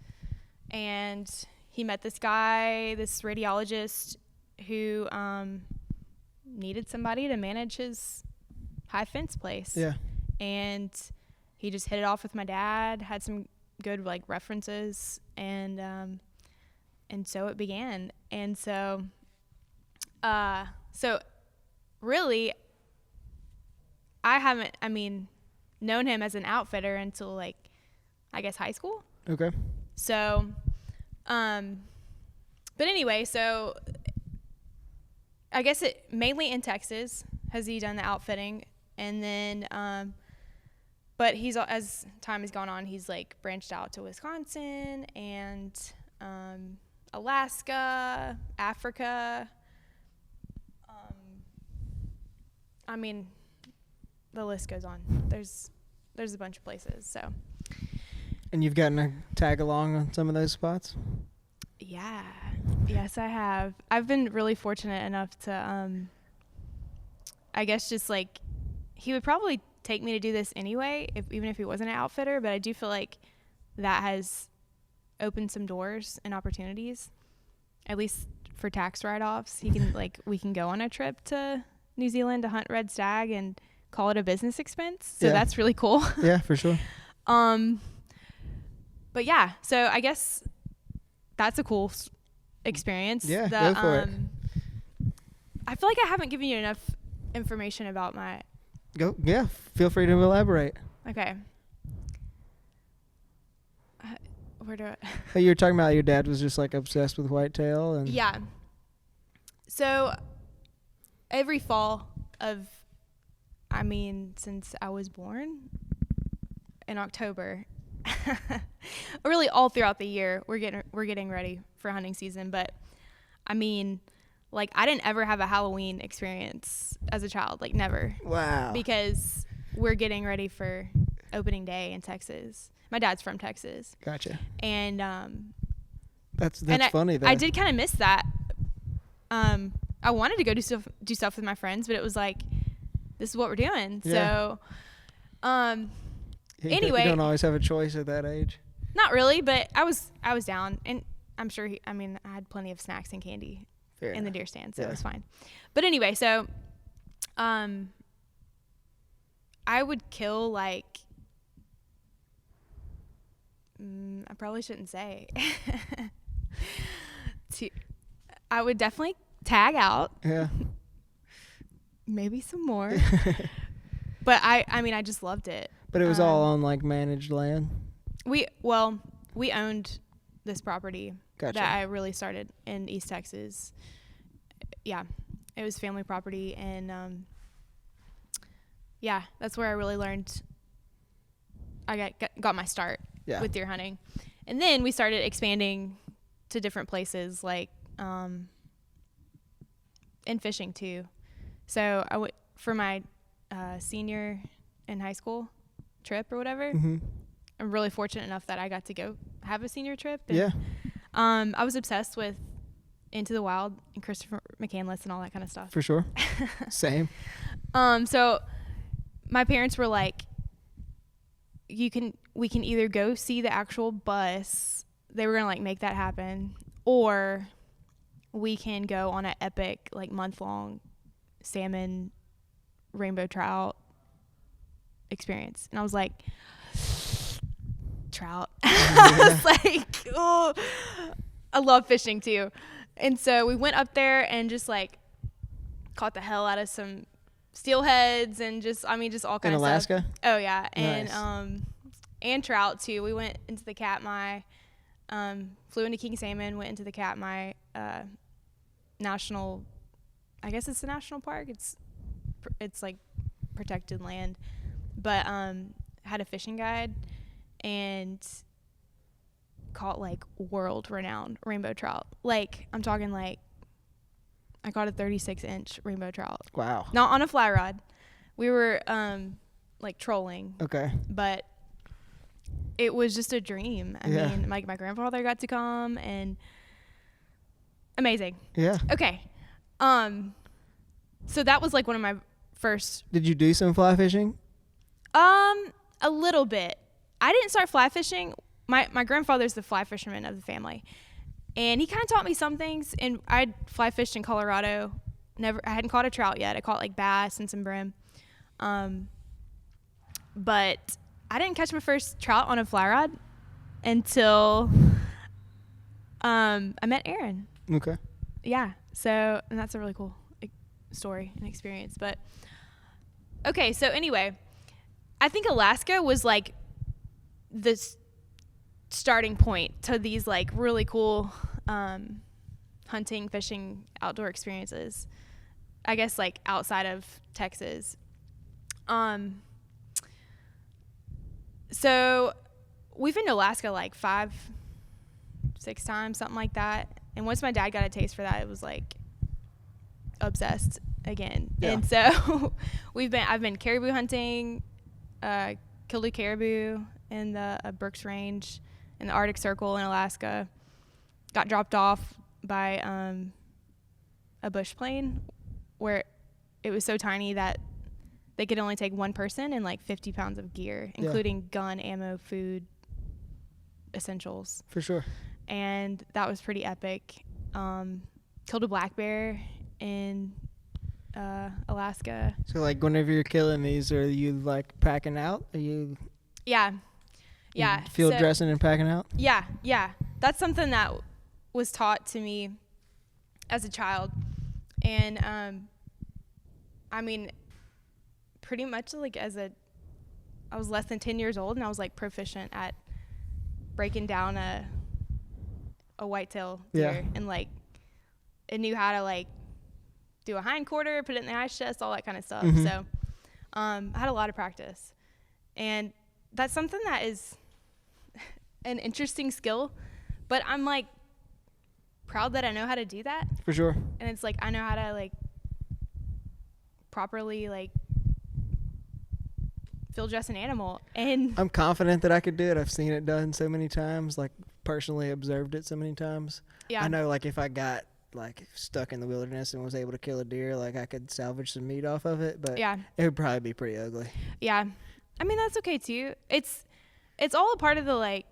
S2: and he met this guy, this radiologist, who needed somebody to manage his high fence place.
S1: Yeah.
S2: And he just hit it off with my dad, had some good like references, and so it began. And so really I haven't known him as an outfitter until like I guess high school.
S1: Okay.
S2: So but anyway, so I guess it mainly in Texas has he done the outfitting, and then but he's, as time has gone on, he's like branched out to Wisconsin and Alaska, Africa. I mean, the list goes on. There's a bunch of places. So.
S1: And you've gotten to tag along on some of those spots?
S2: Yeah. Yes, I have. I've been really fortunate enough to, I guess just like, he would probably take me to do this anyway, even if he wasn't an outfitter, but I do feel like that has opened some doors and opportunities, at least for tax write-offs. We can go on a trip to New Zealand to hunt red stag and call it a business expense. So that's really cool.
S1: Yeah, for sure.
S2: But yeah, so I guess that's a cool experience.
S1: Yeah, go for it.
S2: I feel like I haven't given you enough information about my...
S1: Yeah, feel free to elaborate.
S2: Okay. Where do I...
S1: You were talking about your dad was just like obsessed with whitetail and...
S2: Yeah. So every fall since I was born in October, really all throughout the year, we're getting ready for hunting season. But I didn't ever have a Halloween experience as a child, like never.
S1: Wow.
S2: Because we're getting ready for opening day in Texas. My dad's from Texas.
S1: Gotcha.
S2: And
S1: that's funny though.
S2: I did kind of miss that. I wanted to go do stuff with my friends, but it was like, this is what we're doing. Yeah. So, anyway,
S1: you don't always have a choice at that age.
S2: Not really, but I was down, and I'm sure I had plenty of snacks and candy in the deer stand, so it was fine. But anyway, so, I would kill I probably shouldn't say. I would definitely tag out. Yeah. Maybe some more. But I just loved it.
S1: But it was all on managed land?
S2: We owned this property. Gotcha. That I really started in East Texas. Yeah. It was family property, and that's where I really learned. I got my start with deer hunting. And then we started expanding to different places and fishing too. So I went for my senior in high school trip or whatever. Mm-hmm. I'm really fortunate enough that I got to go have a senior trip. And, I was obsessed with Into the Wild and Christopher McCandless and all that kind of stuff.
S1: For sure. Same.
S2: So my parents were like, we can either go see the actual bus. They were going to make that happen, or we can go on an epic month-long salmon, rainbow trout experience. And I was like, trout. I was like, oh, I love fishing too. And so we went up there and just caught the hell out of some steelheads and just all kinds of stuff.
S1: In Alaska?
S2: Oh yeah.
S1: Nice.
S2: And trout too. We went into the Katmai, flew into King Salmon, went into the Katmai national, I guess it's a national park. It's protected land, but had a fishing guide and caught world renowned rainbow trout. I'm talking I caught a 36-inch rainbow trout.
S1: Wow.
S2: Not on a fly rod. We were trolling.
S1: Okay.
S2: But it was just a dream. I mean, my grandfather got to come, and amazing. Yeah. Okay. So that was one of my first.
S1: Did you do some fly fishing?
S2: A little bit. I didn't start fly fishing. My grandfather's the fly fisherman of the family, and he kind of taught me some things. And I'd fly fished in Colorado. I hadn't caught a trout yet. I caught bass and some brim. But I didn't catch my first trout on a fly rod until I met Aaron.
S1: Okay.
S2: Yeah. So, and that's a really cool story and experience. But okay. So anyway, I think Alaska was the starting point to these really cool hunting, fishing, outdoor experiences. I guess outside of Texas. So we've been to Alaska 5-6 times, something like that. And once my dad got a taste for that, it was obsessed again. Yeah. And so I've been caribou hunting, killed a caribou in the Brooks Range in the Arctic Circle in Alaska. Got dropped off by a bush plane where it was so tiny that they could only take one person and 50 pounds of gear, including gun, ammo, food, essentials.
S1: For sure.
S2: And that was pretty epic. Killed a black bear in Alaska.
S1: So whenever you're killing these, are you packing out? Are you?
S2: Yeah. Yeah.
S1: Field dressing and packing out?
S2: Yeah. Yeah. That's something that was taught to me as a child. And, pretty much I was less than 10 years old and I was proficient at breaking down a whitetail deer and I knew how to do a hind quarter, put it in the ice chest, all that kind of stuff.
S1: Mm-hmm.
S2: So I had a lot of practice. And that's something that is an interesting skill, but I'm like proud that I know how to do that.
S1: For sure.
S2: And it's like I know how to like properly like field dress an animal, and
S1: I'm confident that I could do it. I've seen it done so many times, like personally observed it so many times.
S2: yeah,
S1: I know, like, if I got like stuck in the wilderness and was able to kill a deer, like I could salvage some meat off of it, but
S2: yeah,
S1: it would probably be pretty ugly.
S2: yeah. I mean, that's okay too. It's all a part of the, like,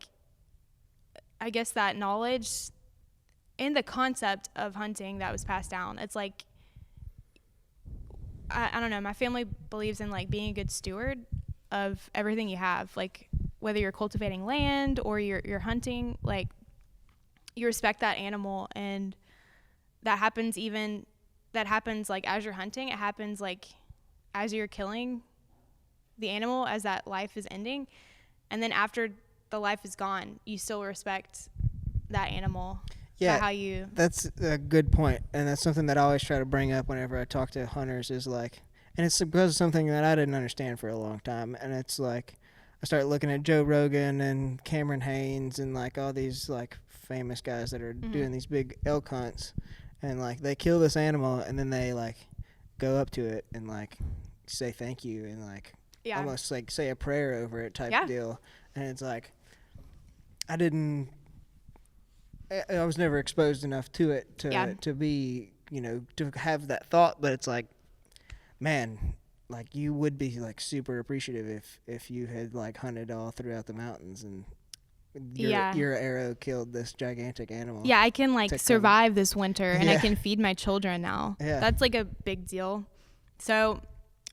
S2: I guess that knowledge and the concept of hunting that was passed down. It's like, I don't know, my family believes in like being a good steward of everything you have, like whether you're cultivating land or you're hunting, like you respect that animal, and that happens like as you're hunting. It happens like as you're killing the animal, as that life is ending, and then after the life is gone, you still respect that animal.
S1: Yeah,
S2: how you.
S1: That's a good point, and that's something that I always try to bring up whenever I talk to hunters. Is like, and it's because of something that I didn't understand for a long time, and it's like I started looking at Joe Rogan and Cameron Haynes and like all these like famous guys that are doing these big elk hunts, and like they kill this animal and then they like go up to it and like say thank you and like almost like say a prayer over it type deal, and it's like I was never exposed enough to it to be, you know, to have that thought, but it's like, man, like you would be like super appreciative if you had like hunted all throughout the mountains and your arrow killed this gigantic animal.
S2: Yeah, I can like survive this winter and I can feed my children now.
S1: Yeah.
S2: That's like a big deal. So,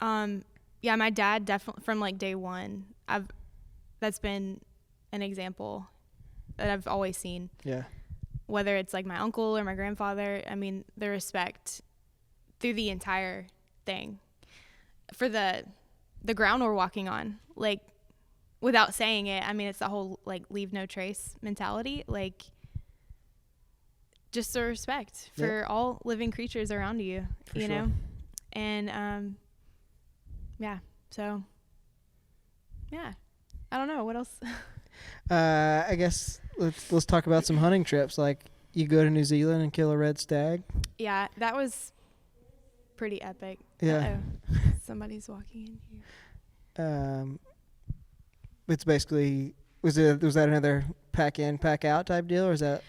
S2: my dad definitely from like day one, that's been an example that I've always seen.
S1: Yeah.
S2: Whether it's like my uncle or my grandfather, I mean, the respect through the entire thing for the ground we're walking on, like without saying it. I mean, it's the whole like leave no trace mentality, like just the respect for all living creatures around you, you know? And, so yeah, I don't know what else.
S1: I guess let's talk about some hunting trips. Like you go to New Zealand and kill a red stag. Yeah,
S2: that was pretty epic.
S1: Yeah.
S2: Uh-oh. Somebody's walking in here.
S1: It's basically was that another pack in, pack out type deal, or is that?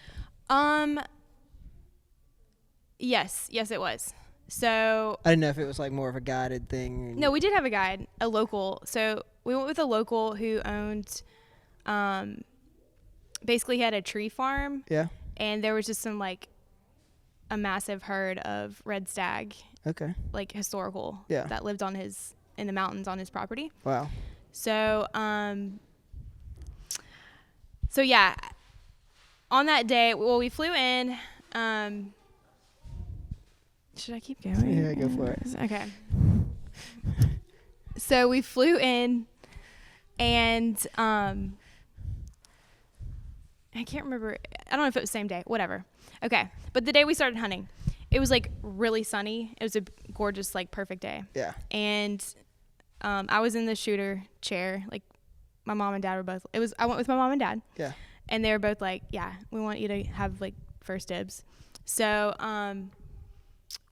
S2: Yes, it was. So
S1: I didn't know if it was like more of a guided thing.
S2: No, we did have a guide, a local. So we went with a local who owned, basically he had a tree farm.
S1: Yeah.
S2: And there was just some like a massive herd of red stag.
S1: Okay.
S2: Like historical.
S1: Yeah.
S2: That lived in the mountains on his property.
S1: Wow.
S2: So, on that day, we flew in, should I keep going?
S1: Yeah, go for it.
S2: Okay. So we flew in, and I can't remember. I don't know if it was the same day. Whatever. Okay. But the day we started hunting, it was like really sunny. It was a gorgeous, like perfect day.
S1: Yeah.
S2: And I was in the shooter chair. Like my mom and dad were both. I went with my mom and dad.
S1: Yeah.
S2: And they were both like, yeah, we want you to have like first dibs. So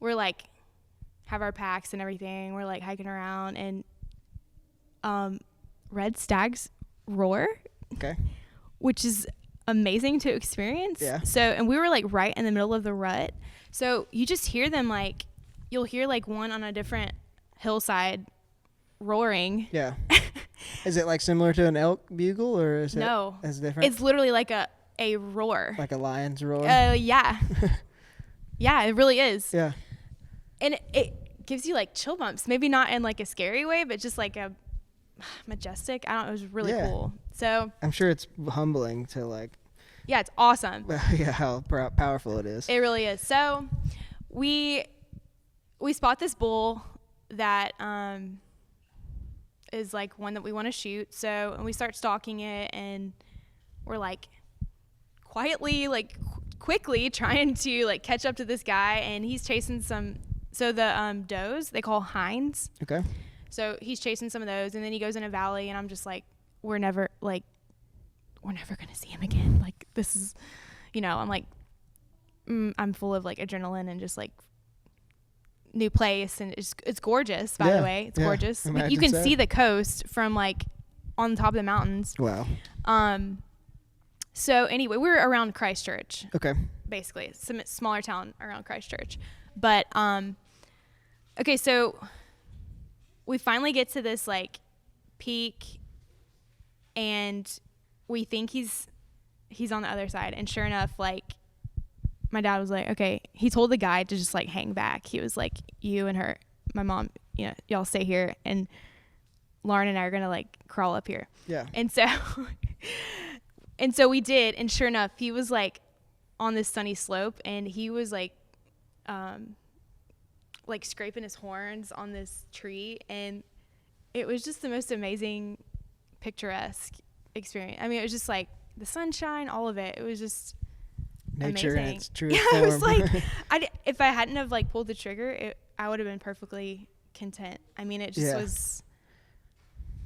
S2: we're like have our packs and everything. We're like hiking around, and red stags roar.
S1: Okay.
S2: Which is amazing to experience.
S1: Yeah.
S2: So, and we were like right in the middle of the rut. So you just hear them, like you'll hear like one on a different hillside roaring.
S1: Yeah. Is it like similar to an elk bugle, or is it different?
S2: It's literally like a roar.
S1: Like a lion's roar?
S2: Yeah. Yeah, it really is.
S1: Yeah.
S2: And it gives you like chill bumps. Maybe not in like a scary way, but just like a majestic. I don't know. It was really cool. So
S1: I'm sure it's humbling to like.
S2: Yeah, it's awesome.
S1: Yeah, how powerful it is.
S2: It really is. So we spot this bull that is like one that we want to shoot. So, and we start stalking it, and we're like quietly, like quickly trying to like catch up to this guy, and he's chasing some So the does, they call hinds.
S1: Okay.
S2: So he's chasing some of those, and then he goes in a valley, and I'm just like, we're never going to see him again. Like, this is, I'm like, I'm full of like adrenaline and just like new place, and it's gorgeous, by the way. It's gorgeous. You can see the coast from like on top of the mountains.
S1: Wow.
S2: So anyway, we were around Christchurch.
S1: Okay.
S2: Basically, some smaller town around Christchurch. But okay, so we finally get to this like peak, and we think he's on the other side, and sure enough, like my dad was like, okay, he told the guide to just like hang back. He was like, you and my mom, y'all stay here, and Lauren and I are gonna like crawl up here.
S1: Yeah.
S2: And so we did, and sure enough, he was like on this sunny slope, and he was like scraping his horns on this tree, and it was just the most amazing, picturesque experience. I mean, it was just like the sunshine, all of it. It was just
S1: nature
S2: amazing.
S1: in its truest
S2: form.
S1: It
S2: was like, if I hadn't have like pulled the trigger, I would have been perfectly content. I mean, it just was,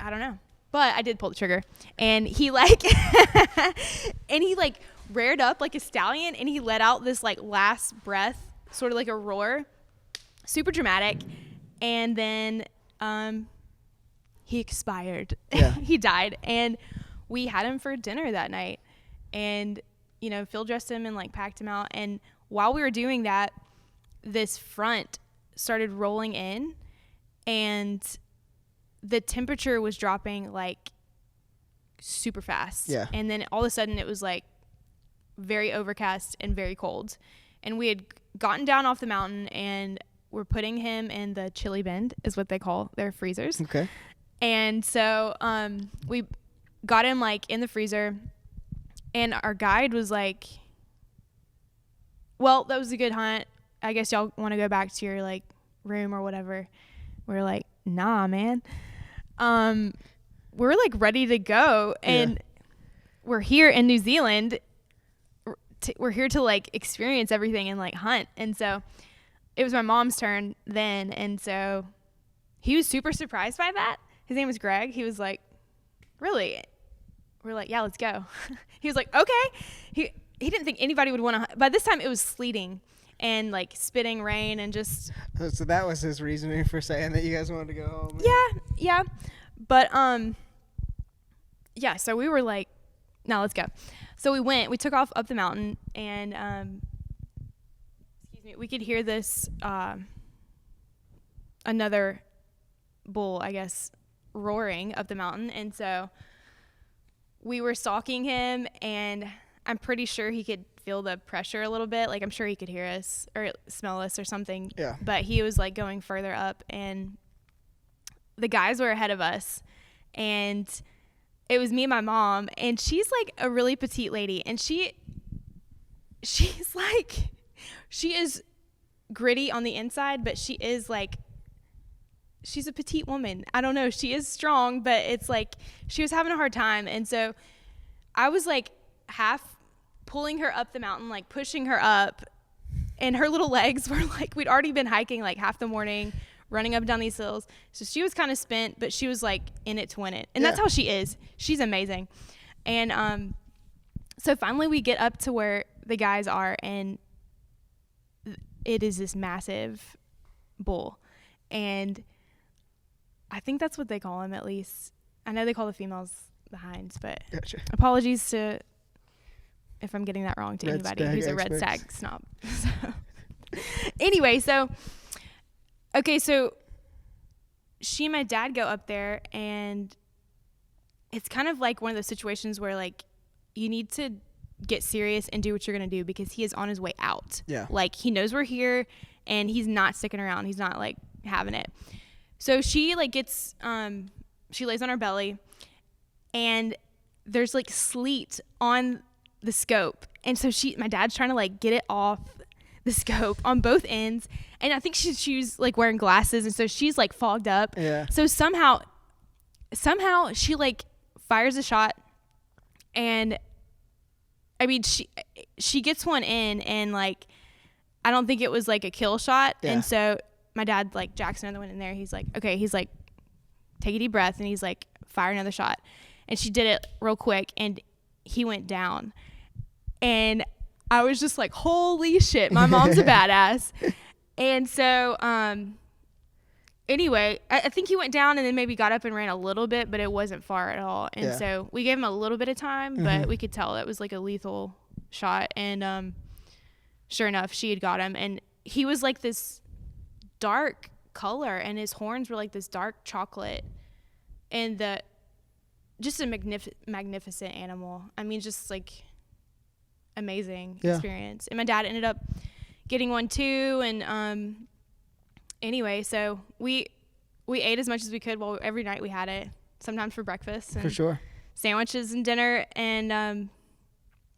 S2: I don't know. But I did pull the trigger, and he like, reared up like a stallion, and he let out this like last breath, sort of like a roar, super dramatic, and then he expired.
S1: Yeah.
S2: He died, and we had him for dinner that night, and Phil dressed him and like packed him out, and while we were doing that, this front started rolling in, and the temperature was dropping like super fast.
S1: Yeah.
S2: And then all of a sudden it was like very overcast and very cold. And we had gotten down off the mountain, and we're putting him in the chili bin, is what they call their freezers.
S1: Okay.
S2: And so we got him like in the freezer, and our guide was like, well, that was a good hunt. I guess y'all want to go back to your like room or whatever. We're like, nah, man. We're like ready to go, and we're here in New Zealand. We're here to like experience everything and like hunt. And so it was my mom's turn then, and so he was super surprised by that. His name was Greg. He was like, really? We're like, yeah, let's go. He was like, okay. He didn't think anybody would want to hunt. By this time it was sleeting and like spitting rain, and just
S1: so that was his reasoning for saying that you guys wanted to go home.
S2: Yeah. But so we were like, no, let's go. So we took off up the mountain, and we could hear this another bull, I guess, roaring up the mountain. And so we were stalking him, and I'm pretty sure he could feel the pressure a little bit. Like, I'm sure he could hear us or smell us or something.
S1: Yeah.
S2: But he was like going further up, and the guys were ahead of us, and it was me and my mom, and she's like a really petite lady, and she's like, she is gritty on the inside, but she is like, she's a petite woman. I don't know. She is strong, but it's like she was having a hard time. And so I was like half pulling her up the mountain, like pushing her up, and her little legs were like, we'd already been hiking like half the morning, running up and down these hills. So she was kind of spent, but she was like in it to win it. And that's how she is. She's amazing. And so finally we get up to where the guys are, and it is this massive bull. And I think that's what they call him, at least. I know they call the females the hinds, but
S1: gotcha.
S2: Apologies to if I'm getting that wrong to
S1: Red
S2: anybody
S1: stag
S2: who's a
S1: experts.
S2: red stag snob. So anyway, so she and my dad go up there, and it's kind of like one of those situations where like you need to get serious and do what you're going to do, because he is on his way out.
S1: Yeah.
S2: Like, he knows we're here, and he's not sticking around. He's not like having it. So she like gets, she lays on her belly, and there's like sleet on the scope. And so my dad's trying to like get it off the scope on both ends. And I think she's like wearing glasses, and so she's like fogged up.
S1: Yeah.
S2: So somehow she like fires a shot, and I mean, she gets one in, and like, I don't think it was like a kill shot.
S1: Yeah.
S2: And so my dad like jacks another one in there. He's like, okay, he's like, take a deep breath, and he's like, fire another shot. And she did it real quick, and he went down. And I was just like, holy shit, my mom's a badass. And so anyway, I think he went down and then maybe got up and ran a little bit, but it wasn't far at all. And so we gave him a little bit of time, but we could tell it was like a lethal shot. And sure enough, she had got him. And he was like this dark color, and his horns were like this dark chocolate. And just a magnificent animal. I mean, just like amazing experience. And my dad ended up getting one too. And anyway, so we ate as much as we could. Well, every night we had it, sometimes for breakfast and
S1: for sure,
S2: sandwiches and dinner. And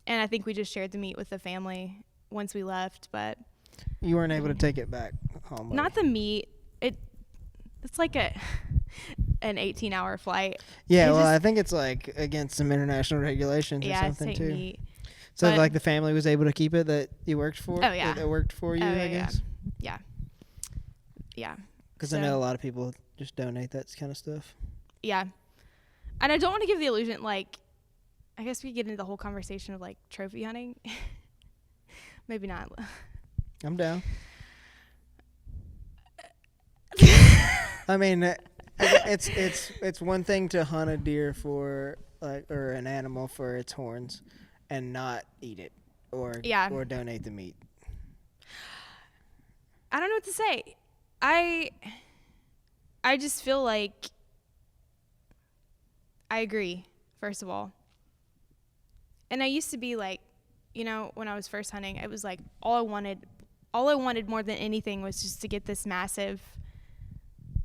S2: I think we just shared the meat with the family once we left. But
S1: you weren't able to take it back home.
S2: Not the meat. It's like an 18-hour flight.
S1: Yeah, well, I think it's like against some international regulations or something too.
S2: Meat.
S1: So like the family was able to keep it that you worked for?
S2: Oh, yeah.
S1: That worked for you, I guess?
S2: Yeah. Yeah.
S1: Because I know a lot of people just donate that kind of stuff.
S2: Yeah. And I don't want to give the illusion, like, I guess we get into the whole conversation of like trophy hunting. Maybe not.
S1: I'm down. I mean, it's one thing to hunt a deer for or an animal for its horns and not eat it or donate the meat.
S2: I don't know what to say. I just feel like I agree, first of all. And I used to be like, you know, when I was first hunting, it was like all I wanted more than anything was just to get this massive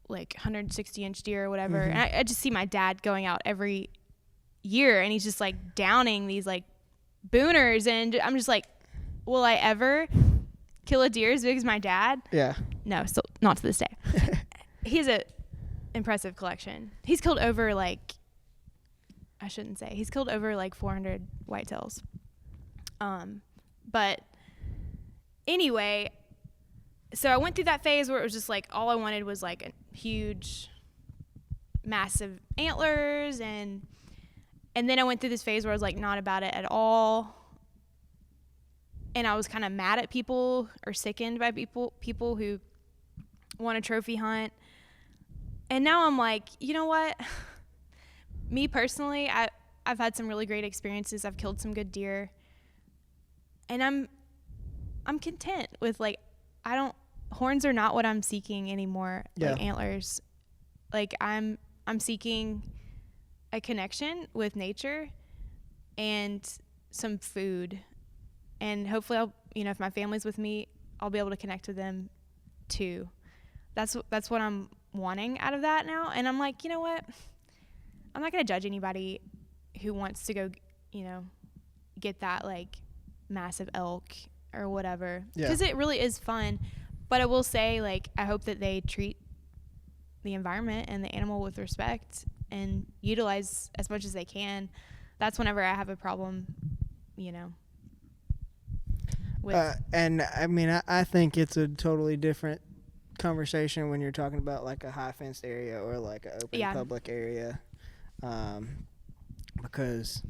S2: like 160-inch deer or whatever. And I just see my dad going out every year, and he's just like downing these like booners, and I'm just like, will I ever kill a deer as big as my dad?
S1: Yeah.
S2: No, still not to this day. He has a impressive collection. He's killed over like, I shouldn't say, he's killed over like 400 whitetails. But anyway, so I went through that phase where it was just like all I wanted was like a huge, massive antlers, and then I went through this phase where I was like not about it at all, and I was kind of mad at people or sickened by people who want a trophy hunt. And now I'm like, you know what? Me personally, I've had some really great experiences. I've killed some good deer, and I'm content with like, horns are not what I'm seeking anymore.
S1: Yeah.
S2: Like antlers. Like I'm seeking a connection with nature and some food. And hopefully if my family's with me, I'll be able to connect with them too. That's what I'm wanting out of that now. And I'm like, you know what? I'm not going to judge anybody who wants to go, get that like massive elk or whatever. Because it really is fun. But I will say, like, I hope that they treat the environment and the animal with respect and utilize as much as they can. That's whenever I have a problem, with.
S1: And I mean, I think it's a totally different conversation when you're talking about like a high fenced area or like an open public area. Because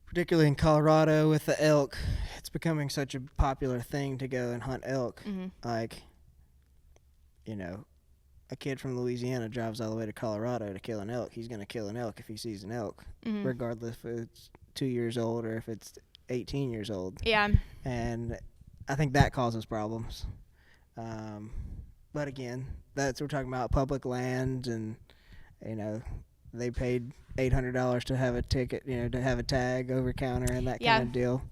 S1: particularly in Colorado with the elk, it's becoming such a popular thing to go and hunt elk. Like, a kid from Louisiana drives all the way to Colorado to kill an elk. He's going to kill an elk if he sees an elk, regardless if it's 2 years old or if it's 18 years old.
S2: Yeah.
S1: And I think that causes problems. But again, we're talking about public lands, and, they paid $800 to have a ticket, to have a tag over counter and that kind of deal.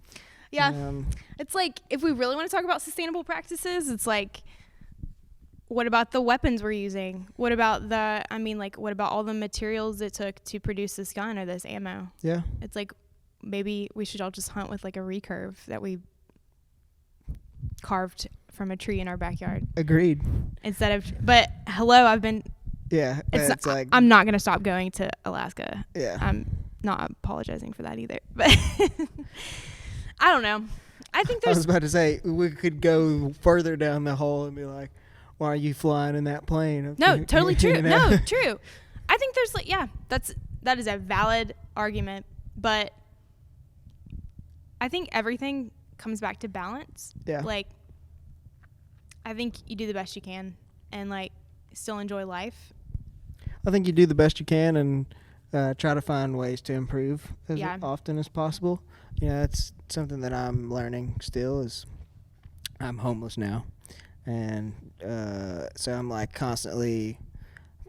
S2: Yeah. It's like, if we really want to talk about sustainable practices, it's like, what about the weapons we're using? What about what about all the materials it took to produce this gun or this ammo?
S1: Yeah.
S2: It's like, maybe we should all just hunt with like a recurve that we carved from a tree in our backyard.
S1: Agreed.
S2: But hello,
S1: yeah, it's like,
S2: I'm not going to stop going to Alaska.
S1: Yeah.
S2: I'm not apologizing for that either. But I don't know. I think
S1: I was about to say, we could go further down the hole and be like, why are you flying in that plane?
S2: No, totally true. No, true. I think there's like, yeah, that is a valid argument, but I think everything comes back to balance.
S1: Yeah.
S2: Like, I think you do the best you can and like still enjoy life.
S1: I think you do the best you can and try to find ways to improve as often as possible. You know, that's something that I'm learning still. Is I'm homeless now, and so I'm like constantly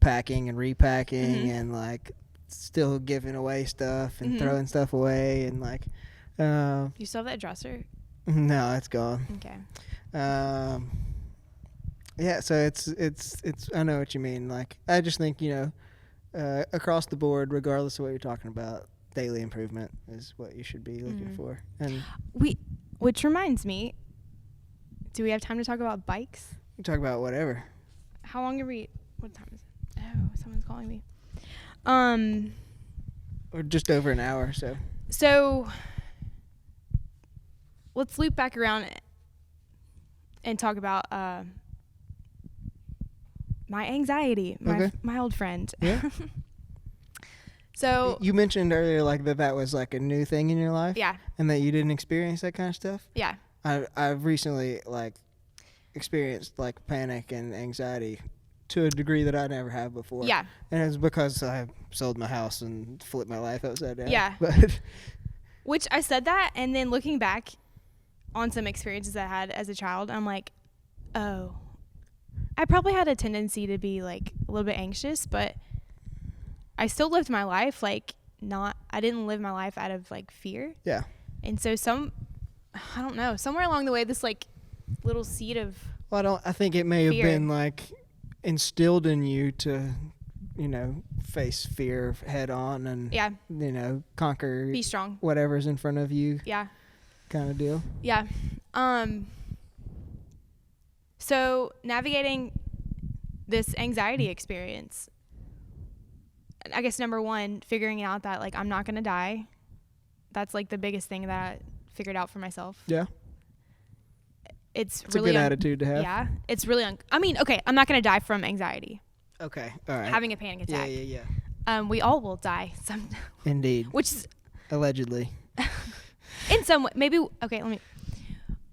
S1: packing and repacking and like still giving away stuff and throwing stuff away and like.
S2: You still have that dresser?
S1: No, it's gone.
S2: Okay.
S1: Yeah, so it's I know what you mean. Like, I just think, you know, across the board, regardless of what you're talking about, daily improvement is what you should be looking for. And
S2: which reminds me, do we have time to talk about bikes?
S1: we can talk about whatever.
S2: How long are we? What time is it? Oh, someone's calling me.
S1: Or just over an hour,
S2: So let's loop back around and talk about my anxiety, my old friend.
S1: Yeah.
S2: So
S1: you mentioned earlier like that was like a new thing in your life.
S2: Yeah.
S1: And that you didn't experience that kind of stuff.
S2: Yeah.
S1: I've recently like experienced like panic and anxiety to a degree that I never have before.
S2: Yeah.
S1: And it's because I sold my house and flipped my life upside down.
S2: Yeah.
S1: But
S2: which I said that, and then looking back on some experiences I had as a child, I'm like, oh, I probably had a tendency to be like a little bit anxious, but I still lived my life like I didn't live my life out of like fear.
S1: Yeah.
S2: And so I don't know, somewhere along the way, this like little seed of
S1: I think it may
S2: fear.
S1: have been like instilled in you to, you know, face fear head on and, you know, conquer.
S2: Be strong.
S1: Whatever's in front of you.
S2: Yeah.
S1: Kind of deal.
S2: Yeah. So navigating this anxiety experience, I guess number one, figuring out that like I'm not going to die. That's like the biggest thing that I figured out for myself.
S1: Yeah.
S2: It's
S1: really a good attitude to have.
S2: Yeah. It's really I mean, okay, I'm not going to die from anxiety.
S1: Okay. All right.
S2: Having a panic attack.
S1: Yeah.
S2: We all will die some.
S1: Indeed.
S2: Which is
S1: allegedly.
S2: In some way, maybe. Okay,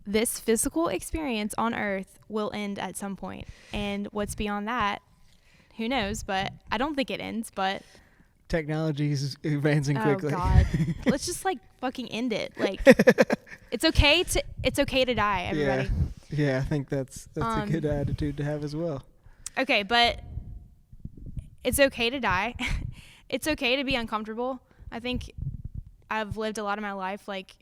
S2: this physical experience on Earth will end at some point, and what's beyond that, who knows? But I don't think it ends. But
S1: technology is advancing quickly.
S2: Oh God, let's just like fucking end it. Like it's okay to die, everybody.
S1: Yeah, I think that's a good attitude to have as well.
S2: Okay, but it's okay to die. It's okay to be uncomfortable. I think I've lived a lot of my life like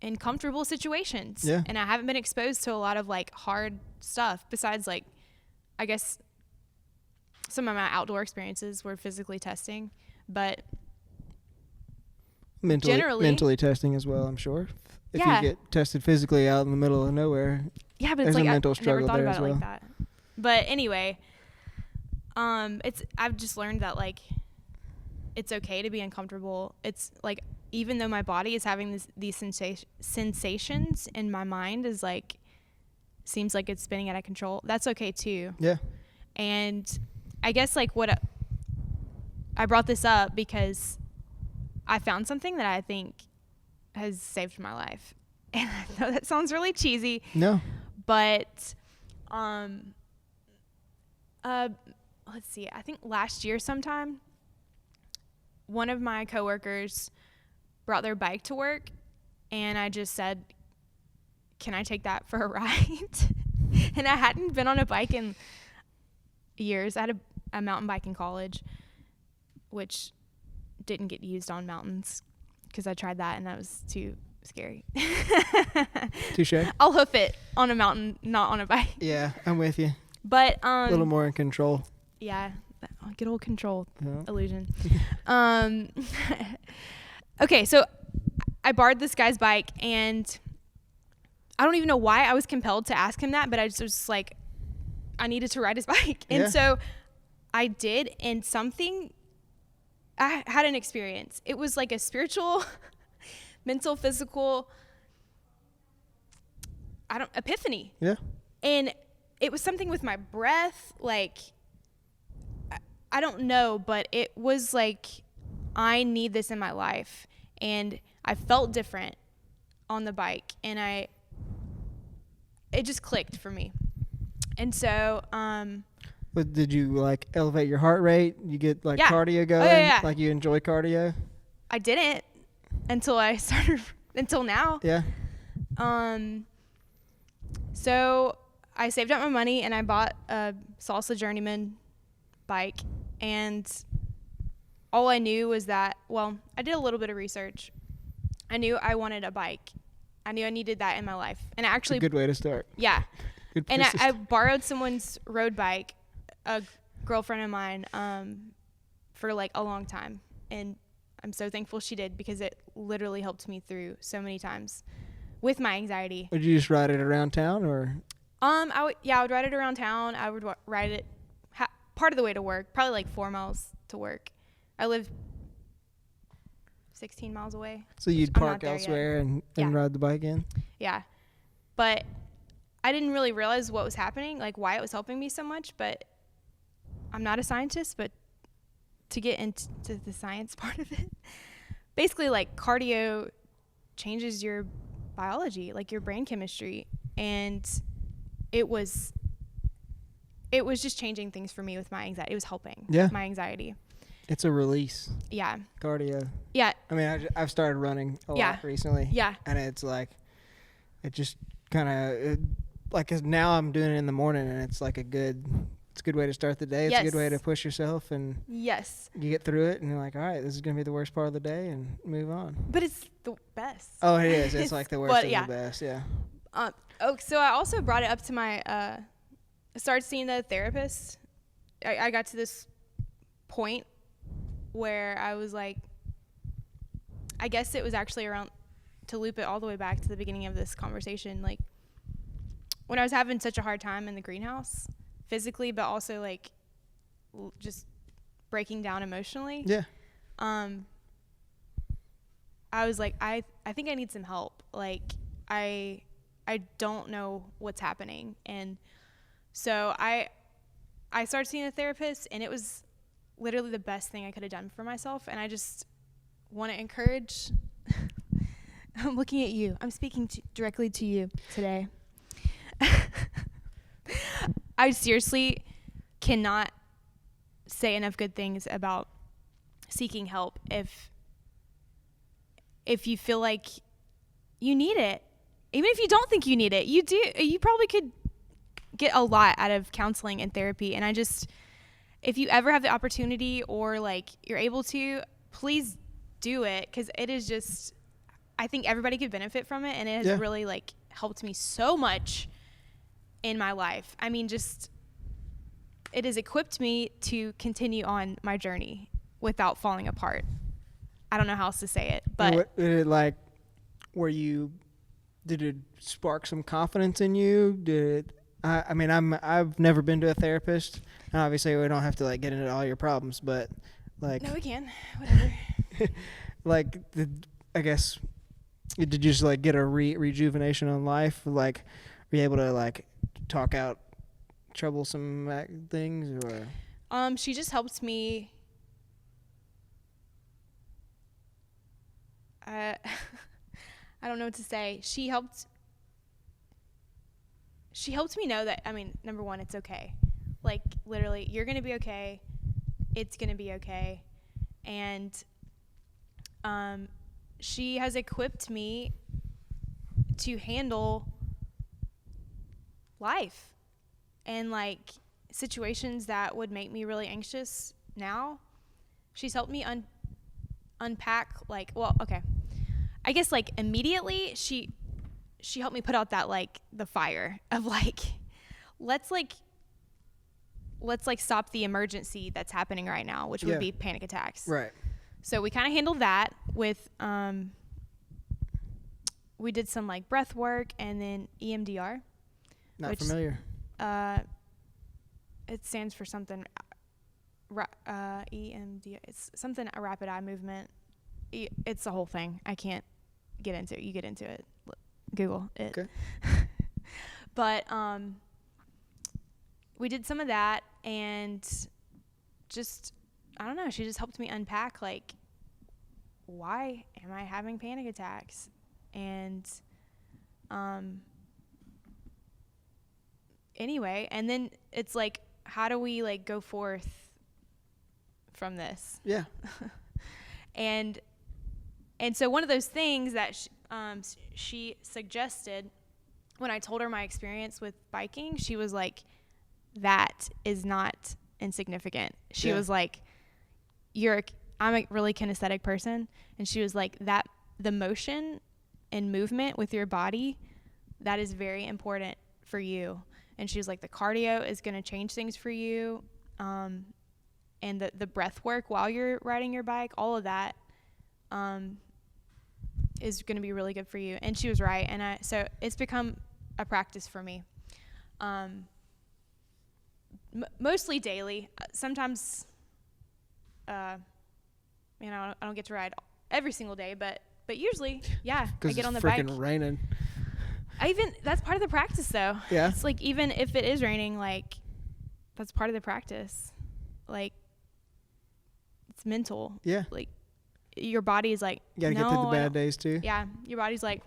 S2: in comfortable situations.
S1: Yeah.
S2: And I haven't been exposed to a lot of like hard stuff besides like, I guess some of my outdoor experiences were physically testing, but
S1: mentally testing as well, I'm sure. If you get tested physically out in the middle of nowhere.
S2: Yeah, but
S1: it's
S2: like
S1: a mental struggle
S2: I never thought
S1: there
S2: about
S1: as well.
S2: it like that. But anyway, I've just learned that like it's okay to be uncomfortable. It's like even though my body is having these sensations and my mind is like seems like it's spinning out of control, that's okay too.
S1: Yeah. And
S2: I guess like I brought this up because I found something that I think has saved my life. And I know that sounds really cheesy.
S1: No.
S2: But let's see. I think last year sometime one of my coworkers brought their bike to work, and I just said, "Can I take that for a ride?" And I hadn't been on a bike in years. I had a mountain bike in college, which didn't get used on mountains because I tried that and that was too scary.
S1: Touche.
S2: I'll hoof it on a mountain, not on a bike.
S1: Yeah, I'm with you.
S2: But
S1: a little more in control.
S2: Yeah, good old control illusion. Okay, so I borrowed this guy's bike, and I don't even know why I was compelled to ask him that, but I just was like, I needed to ride his bike. And so I did, and I had an experience. It was like a spiritual, mental, physical, epiphany.
S1: Yeah.
S2: And it was something with my breath. Like, I don't know, but it was like, I need this in my life. And I felt different on the bike, and it just clicked for me. And so,
S1: But did you like elevate your heart rate? You get like
S2: Yeah.
S1: cardio going?
S2: Oh, yeah.
S1: Like you enjoy cardio?
S2: I didn't until I started, until now.
S1: Yeah.
S2: So I saved up my money and I bought a Salsa Journeyman bike, and all I knew was that, well, I did a little bit of research. I knew I wanted a bike. I knew I needed that in my life. And I actually,
S1: A good way to start.
S2: yeah.
S1: Good
S2: And
S1: place to
S2: I
S1: start.
S2: borrowed someone's road bike, a girlfriend of mine, for like a long time. And I'm so thankful she did, because it literally helped me through so many times with my anxiety.
S1: Would you just ride it around town, or?
S2: I would ride it around town. I would ride it part of the way to work, probably like 4 miles to work. I live 16 miles away.
S1: So you'd
S2: I'm not
S1: park
S2: there
S1: elsewhere and
S2: Yeah.
S1: ride the bike in?
S2: Yeah. But I didn't really realize what was happening, like why it was helping me so much. But I'm not a scientist, but to get into the science part of it, basically like cardio changes your biology, like your brain chemistry. And it was just changing things for me with my anxiety. It was helping my anxiety.
S1: It's a release.
S2: Yeah.
S1: Cardio.
S2: Yeah.
S1: I mean, I've started running a
S2: Yeah.
S1: lot recently.
S2: Yeah.
S1: And it's like, it just kind of, like, 'cause now I'm doing it in the morning, and it's like it's a good way to start the day. It's a good way to push yourself, and
S2: Yes.
S1: you get through it, and you're like, all right, this is going to be the worst part of the day, and move on.
S2: But it's the best.
S1: Oh, it is. It's like the worst
S2: But
S1: of
S2: yeah.
S1: the best. Yeah.
S2: So I also brought it up to my, started seeing the therapist. I got to this point where I was like, I guess it was actually around, to loop it all the way back to the beginning of this conversation, like when I was having such a hard time in the greenhouse, physically, but also like just breaking down emotionally.
S1: Yeah.
S2: I was like, I think I need some help. Like I don't know what's happening. And so I started seeing a therapist, and it was literally the best thing I could have done for myself. And I just want to encourage, I'm looking at you. I'm speaking directly to you today. I seriously cannot say enough good things about seeking help if you feel like you need it. Even if you don't think you need it, you probably could get a lot out of counseling and therapy. And if you ever have the opportunity, or like you're able to, please do it, because it is just, I think everybody could benefit from it, and it has really like helped me so much in my life. I mean, just, it has equipped me to continue on my journey without falling apart. I don't know how else to say it, but
S1: What, did it like, did it spark some confidence in you? I mean, I've never been to a therapist, and obviously we don't have to like get into all your problems, but like,
S2: no, we can, whatever.
S1: like, I guess, did you just like get a rejuvenation on life? Like, were you able to like talk out troublesome things, or?
S2: She just helped me. I don't know what to say. She helped me know that, I mean, number one, it's okay. Like, literally, you're going to be okay. It's going to be okay. And she has equipped me to handle life and, like, situations that would make me really anxious now. She's helped me unpack, like, well, okay. I guess, like, immediately she helped me put out that, like, the fire of, like, let's stop the emergency that's happening right now, which would be panic attacks.
S1: Right.
S2: So we kind of handled that with, we did some, like, breath work and then EMDR.
S1: Not familiar.
S2: It stands for something, EMDR. It's something, a rapid eye movement. It's the whole thing. I can't get into it. You get into it. Google it.
S1: Okay.
S2: But we did some of that, and just, I don't know, she just helped me unpack, like, why am I having panic attacks? And anyway, and then it's like, how do we, like, go forth from this?
S1: Yeah.
S2: And so one of those things that she suggested when I told her my experience with biking, she was like, that is not insignificant. She was like, I'm a really kinesthetic person. And she was like, that the motion and movement with your body, that is very important for you. And she was like, the cardio is going to change things for you. And the breath work while you're riding your bike, all of that is going to be really good for you. And she was right. And so it's become a practice for me. Mostly daily. Sometimes, I don't get to ride every single day, but usually, yeah, I get on the bike.
S1: Because it's freaking raining.
S2: That's part of the practice, though.
S1: Yeah.
S2: It's like, even if it is raining, like, that's part of the practice. Like, it's mental.
S1: Yeah.
S2: Like, your body is like,
S1: you gotta get through the bad days too.
S2: Yeah. Your body's like,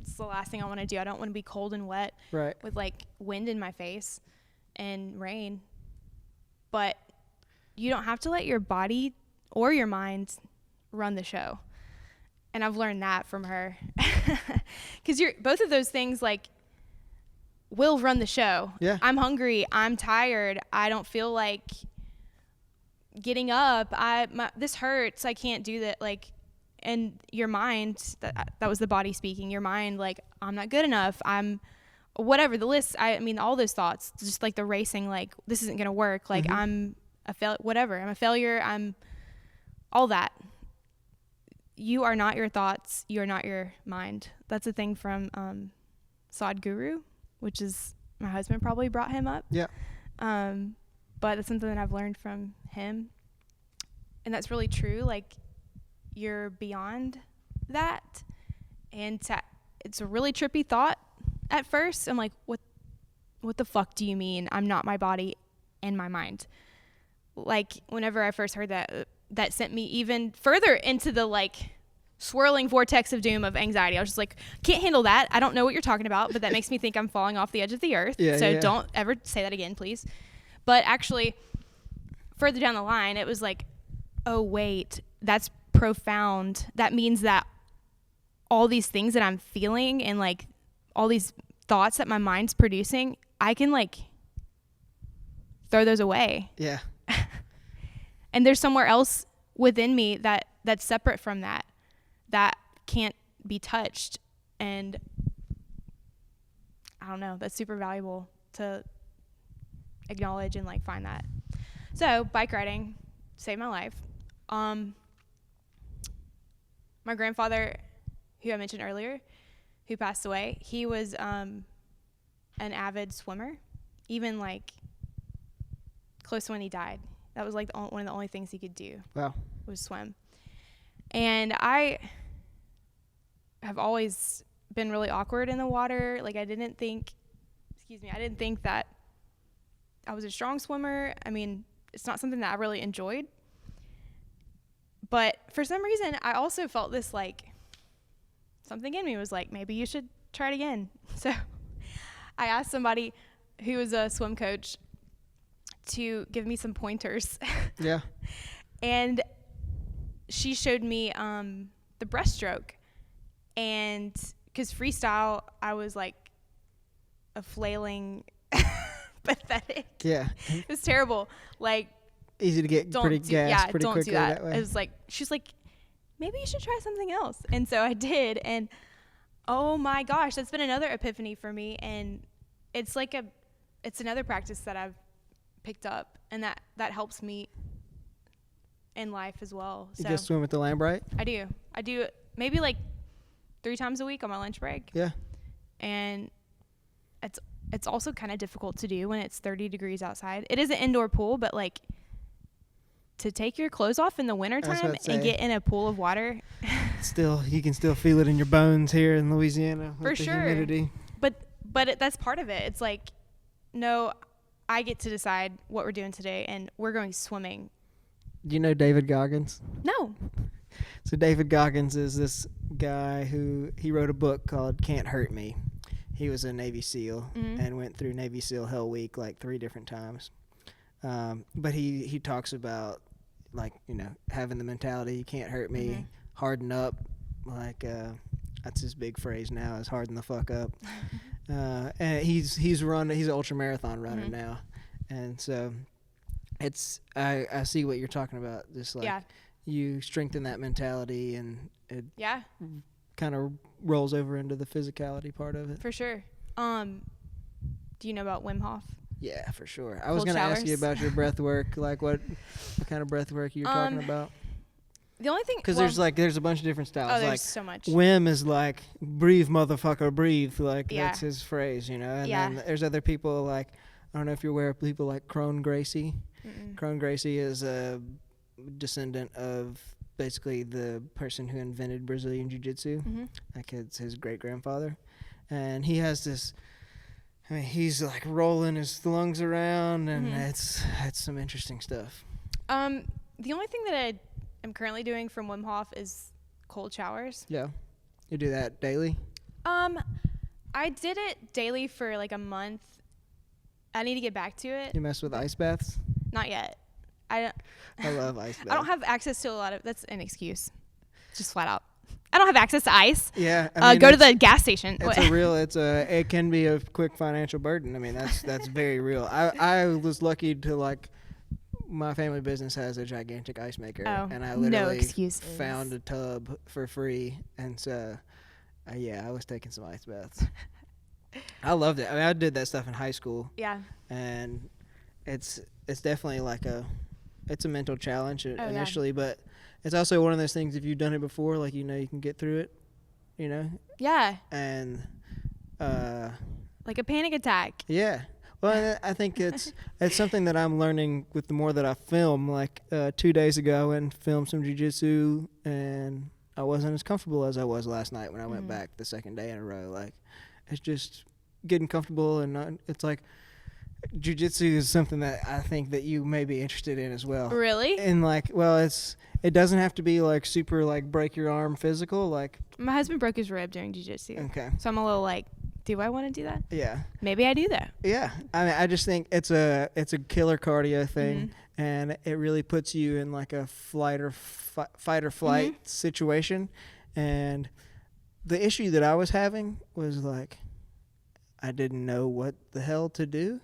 S2: it's the last thing I want to do. I don't want to be cold and wet.
S1: Right.
S2: With, like, wind in my face and rain. But you don't have to let your body or your mind run the show. And I've learned that from her. Because both of those things, like, will run the show.
S1: Yeah.
S2: I'm hungry. I'm tired. I don't feel like getting up. This hurts. I can't do that. Like, and your mind, that was the body speaking. Your mind, like, I'm not good enough. I'm whatever the list. I mean, all those thoughts, just like the racing, like, this isn't going to work. Like, I'm whatever. I'm a failure. I'm all that. You are not your thoughts. You are not your mind. That's a thing from Sadhguru, which is, my husband probably brought him up.
S1: Yeah.
S2: But it's something that I've learned from him. And that's really true. Like, you're beyond that. And it's a really trippy thought at first. I'm like, what the fuck do you mean I'm not my body and my mind? Like, whenever I first heard that, that sent me even further into the, like, swirling vortex of doom of anxiety. I was just like, can't handle that. I don't know what you're talking about, but that makes me think I'm falling off the edge of the earth. Don't ever say that again, please. But actually, further down the line, it was like, oh, wait, that's profound. That means that all these things that I'm feeling and, like, all these thoughts that my mind's producing, I can, like, throw those away.
S1: Yeah.
S2: And there's somewhere else within me that's separate from that can't be touched. And I don't know, that's super valuable to acknowledge and, like, find that. So bike riding saved my life. My grandfather, who I mentioned earlier, who passed away, he was an avid swimmer, even, like, close to when he died. That was, like, one of the only things he could do. Wow. Was swim. And I have always been really awkward in the water. Like, I didn't think that I was a strong swimmer. I mean, it's not something that I really enjoyed. But for some reason, I also felt this, like, something in me was like, maybe you should try it again. So I asked somebody who was a swim coach to give me some pointers. Yeah. And she showed me the breaststroke. And because freestyle, I was like a flailing pathetic. Yeah. It was terrible. Like,
S1: easy to get pretty gassed pretty quickly that way.
S2: It was like, she's like, maybe you should try something else. And so I did. And oh my gosh, that's been another epiphany for me. And it's like it's another practice that I've picked up, and that helps me in life as well.
S1: You just swim with the Lambright?
S2: I do maybe like 3 times a week on my lunch break. Yeah. And it's also kind of difficult to do when it's 30 degrees outside. It is an indoor pool, but, like, to take your clothes off in the wintertime and get in a pool of water.
S1: You can still feel it in your bones here in Louisiana with the humidity.
S2: But that's part of it. It's like, no, I get to decide what we're doing today, and we're going swimming.
S1: Do you know David Goggins?
S2: No.
S1: So David Goggins is this guy he wrote a book called Can't Hurt Me. He was a Navy SEAL and went through Navy SEAL Hell Week like 3 different times. But he talks about, like, you know, having the mentality, you can't hurt me, harden up. Like, that's his big phrase now, is harden the fuck up. And he's an ultra marathon runner now. And so I see what you're talking about. Just like you strengthen that mentality, and it kind of rolls over into the physicality part of it.
S2: For sure. Do you know about Wim Hof?
S1: Yeah, for sure. I was going to ask you about your breath work, like what kind of breath work you're talking about.
S2: The only thing,
S1: because there's a bunch of different styles.
S2: Oh, there's
S1: like,
S2: so much.
S1: Wim is like, breathe, motherfucker, breathe. Like, that's his phrase, you know. And then there's other people like, I don't know if you're aware of people like Crone Gracie. Crone Gracie is a descendant of basically the person who invented Brazilian Jiu-Jitsu. Like, it's his great-grandfather. And he has this, I mean, he's like rolling his lungs around, and it's some interesting stuff.
S2: The only thing that I am currently doing from Wim Hof is cold showers.
S1: Yeah. You do that daily?
S2: I did it daily for like a month. I need to get back to it.
S1: You mess with ice baths?
S2: Not yet.
S1: I love ice baths.
S2: I don't have access to a lot of, that's an excuse. Just flat out. I don't have access to ice.
S1: Yeah. I mean,
S2: go to the gas station.
S1: It can be a quick financial burden. I mean, that's very real. I was lucky to, like, my family business has a gigantic ice maker, and I literally found a tub for free, and so I was taking some ice baths. I loved it. I mean, I did that stuff in high school. Yeah. And it's definitely like it's a mental challenge initially, but it's also one of those things, if you've done it before, like, you know, you can get through it, you know? Yeah. And
S2: like a panic attack.
S1: Yeah. Well, I think it's something that I'm learning with the more that I film. Like 2 days ago, I went and filmed some jiu-jitsu, and I wasn't as comfortable as I was last night when I went back the second day in a row. Like, it's just getting comfortable, and it's like jiu-jitsu is something that I think that you may be interested in as well.
S2: Really?
S1: And like, well, it doesn't have to be like super like break your arm physical. Like,
S2: my husband broke his rib during jiu-jitsu. Okay. So I'm a little like, do I want to do that? Yeah. Maybe I do that.
S1: Yeah. I mean, I just think it's a killer cardio thing, and it really puts you in like a fight or flight situation. And the issue that I was having was like, I didn't know what the hell to do.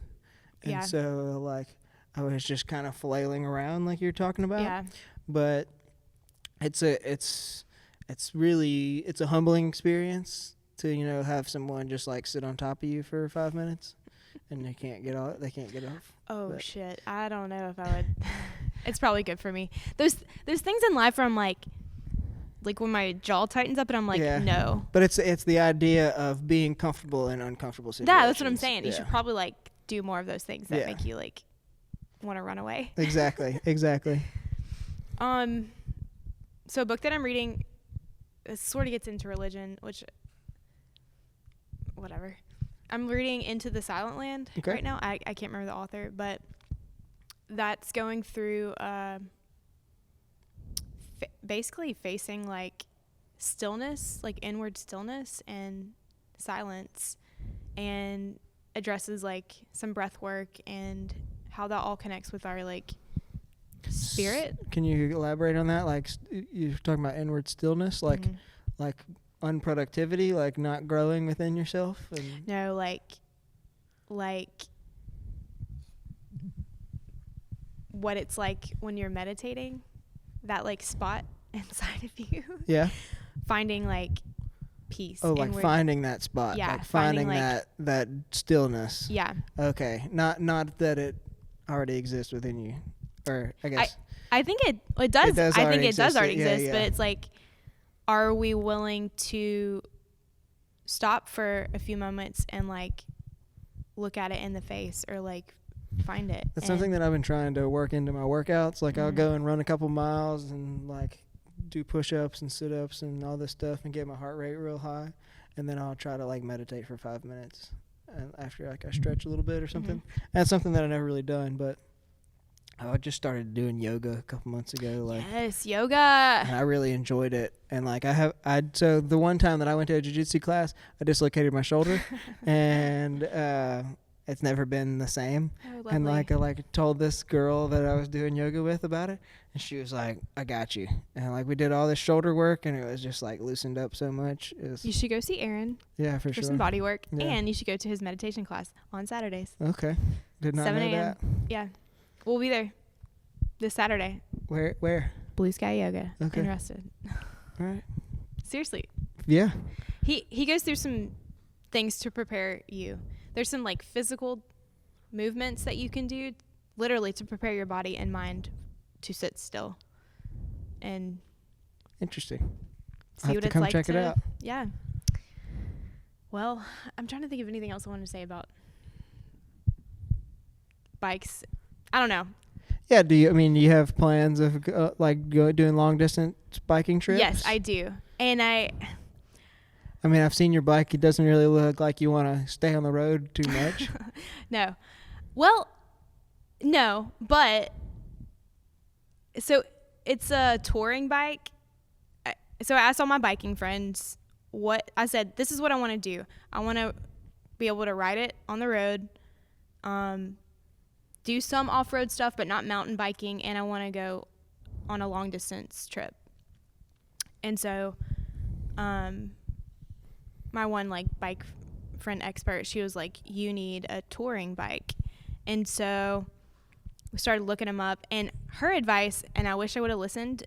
S1: And so like I was just kind of flailing around like you're talking about. Yeah. But it's a humbling experience to, you know, have someone just like sit on top of you for 5 minutes, and they can't get off. Oh, but
S2: shit. I don't know if I would. It's probably good for me. There's things in life where I'm like when my jaw tightens up and I'm like, no.
S1: But it's the idea of being comfortable in uncomfortable situations.
S2: Yeah, that's what I'm saying. You should probably like do more of those things that make you like want to run away.
S1: Exactly.
S2: So a book that I'm reading, it sort of gets into religion, which, whatever. I'm reading Into the Silent Land right now. I can't remember the author, but that's going through basically facing like stillness, like inward stillness and silence, and addresses like some breath work and how that all connects with our like spirit.
S1: Can you elaborate on that? Like, you're talking about inward stillness, like like unproductivity, like not growing within yourself?
S2: No, like what it's like when you're meditating, that like spot inside of you. Yeah. Finding like peace.
S1: Oh, like finding that spot. Yeah. Like finding that stillness. Yeah. Okay. Not that it already exists within you. Or I guess
S2: I think it does. I think it does already exist, but it's like, are we willing to stop for a few moments and like look at it in the face, or like find it?
S1: That's something that I've been trying to work into my workouts. Like I'll go and run a couple miles and like do push-ups and sit-ups and all this stuff and get my heart rate real high, and then I'll try to like meditate for 5 minutes. and after like I stretch a little bit or something. That's something that I never really done, but I just started doing yoga a couple months ago. Like,
S2: yes, yoga.
S1: And I really enjoyed it. And like so the one time that I went to a jiu-jitsu class, I dislocated my shoulder, and it's never been the same.
S2: Oh,
S1: and like I told this girl that I was doing yoga with about it, and she was like, "I got you." And like we did all this shoulder work, and it was just like loosened up so much.
S2: You should go see Aaron.
S1: Yeah, for
S2: for
S1: sure.
S2: some body work,
S1: Yeah.
S2: and you should go to his meditation class on Saturdays.
S1: Okay, did not
S2: 7
S1: know
S2: a.m.
S1: that.
S2: Yeah, we'll be there this Saturday.
S1: Where?
S2: Blue Sky Yoga.
S1: Okay.
S2: Interested?
S1: All right.
S2: Seriously,
S1: Yeah.
S2: he goes through some things to prepare you. There's some like physical movements that you can do, literally to prepare your body and mind to sit still and
S1: Interesting.
S2: see
S1: I'll have
S2: what
S1: to
S2: it's
S1: come
S2: like
S1: check
S2: to.
S1: it out.
S2: Yeah. Well, I'm trying to think of anything else I wanted to say about bikes. I don't know.
S1: Yeah. Do you have plans of doing long distance biking trips?
S2: Yes, I do. And
S1: I mean, I've seen your bike. It doesn't really look like you want to stay on the road too much.
S2: No. Well, no, but so it's a touring bike. So I asked all my biking friends what I said, this is what I want to do. I want to be able to ride it on the road, do some off-road stuff, but not mountain biking. And I want to go on a long distance trip. And so, my one like bike friend expert, she was like, you need a touring bike. And so we started looking them up, and her advice, and I wish I would have listened.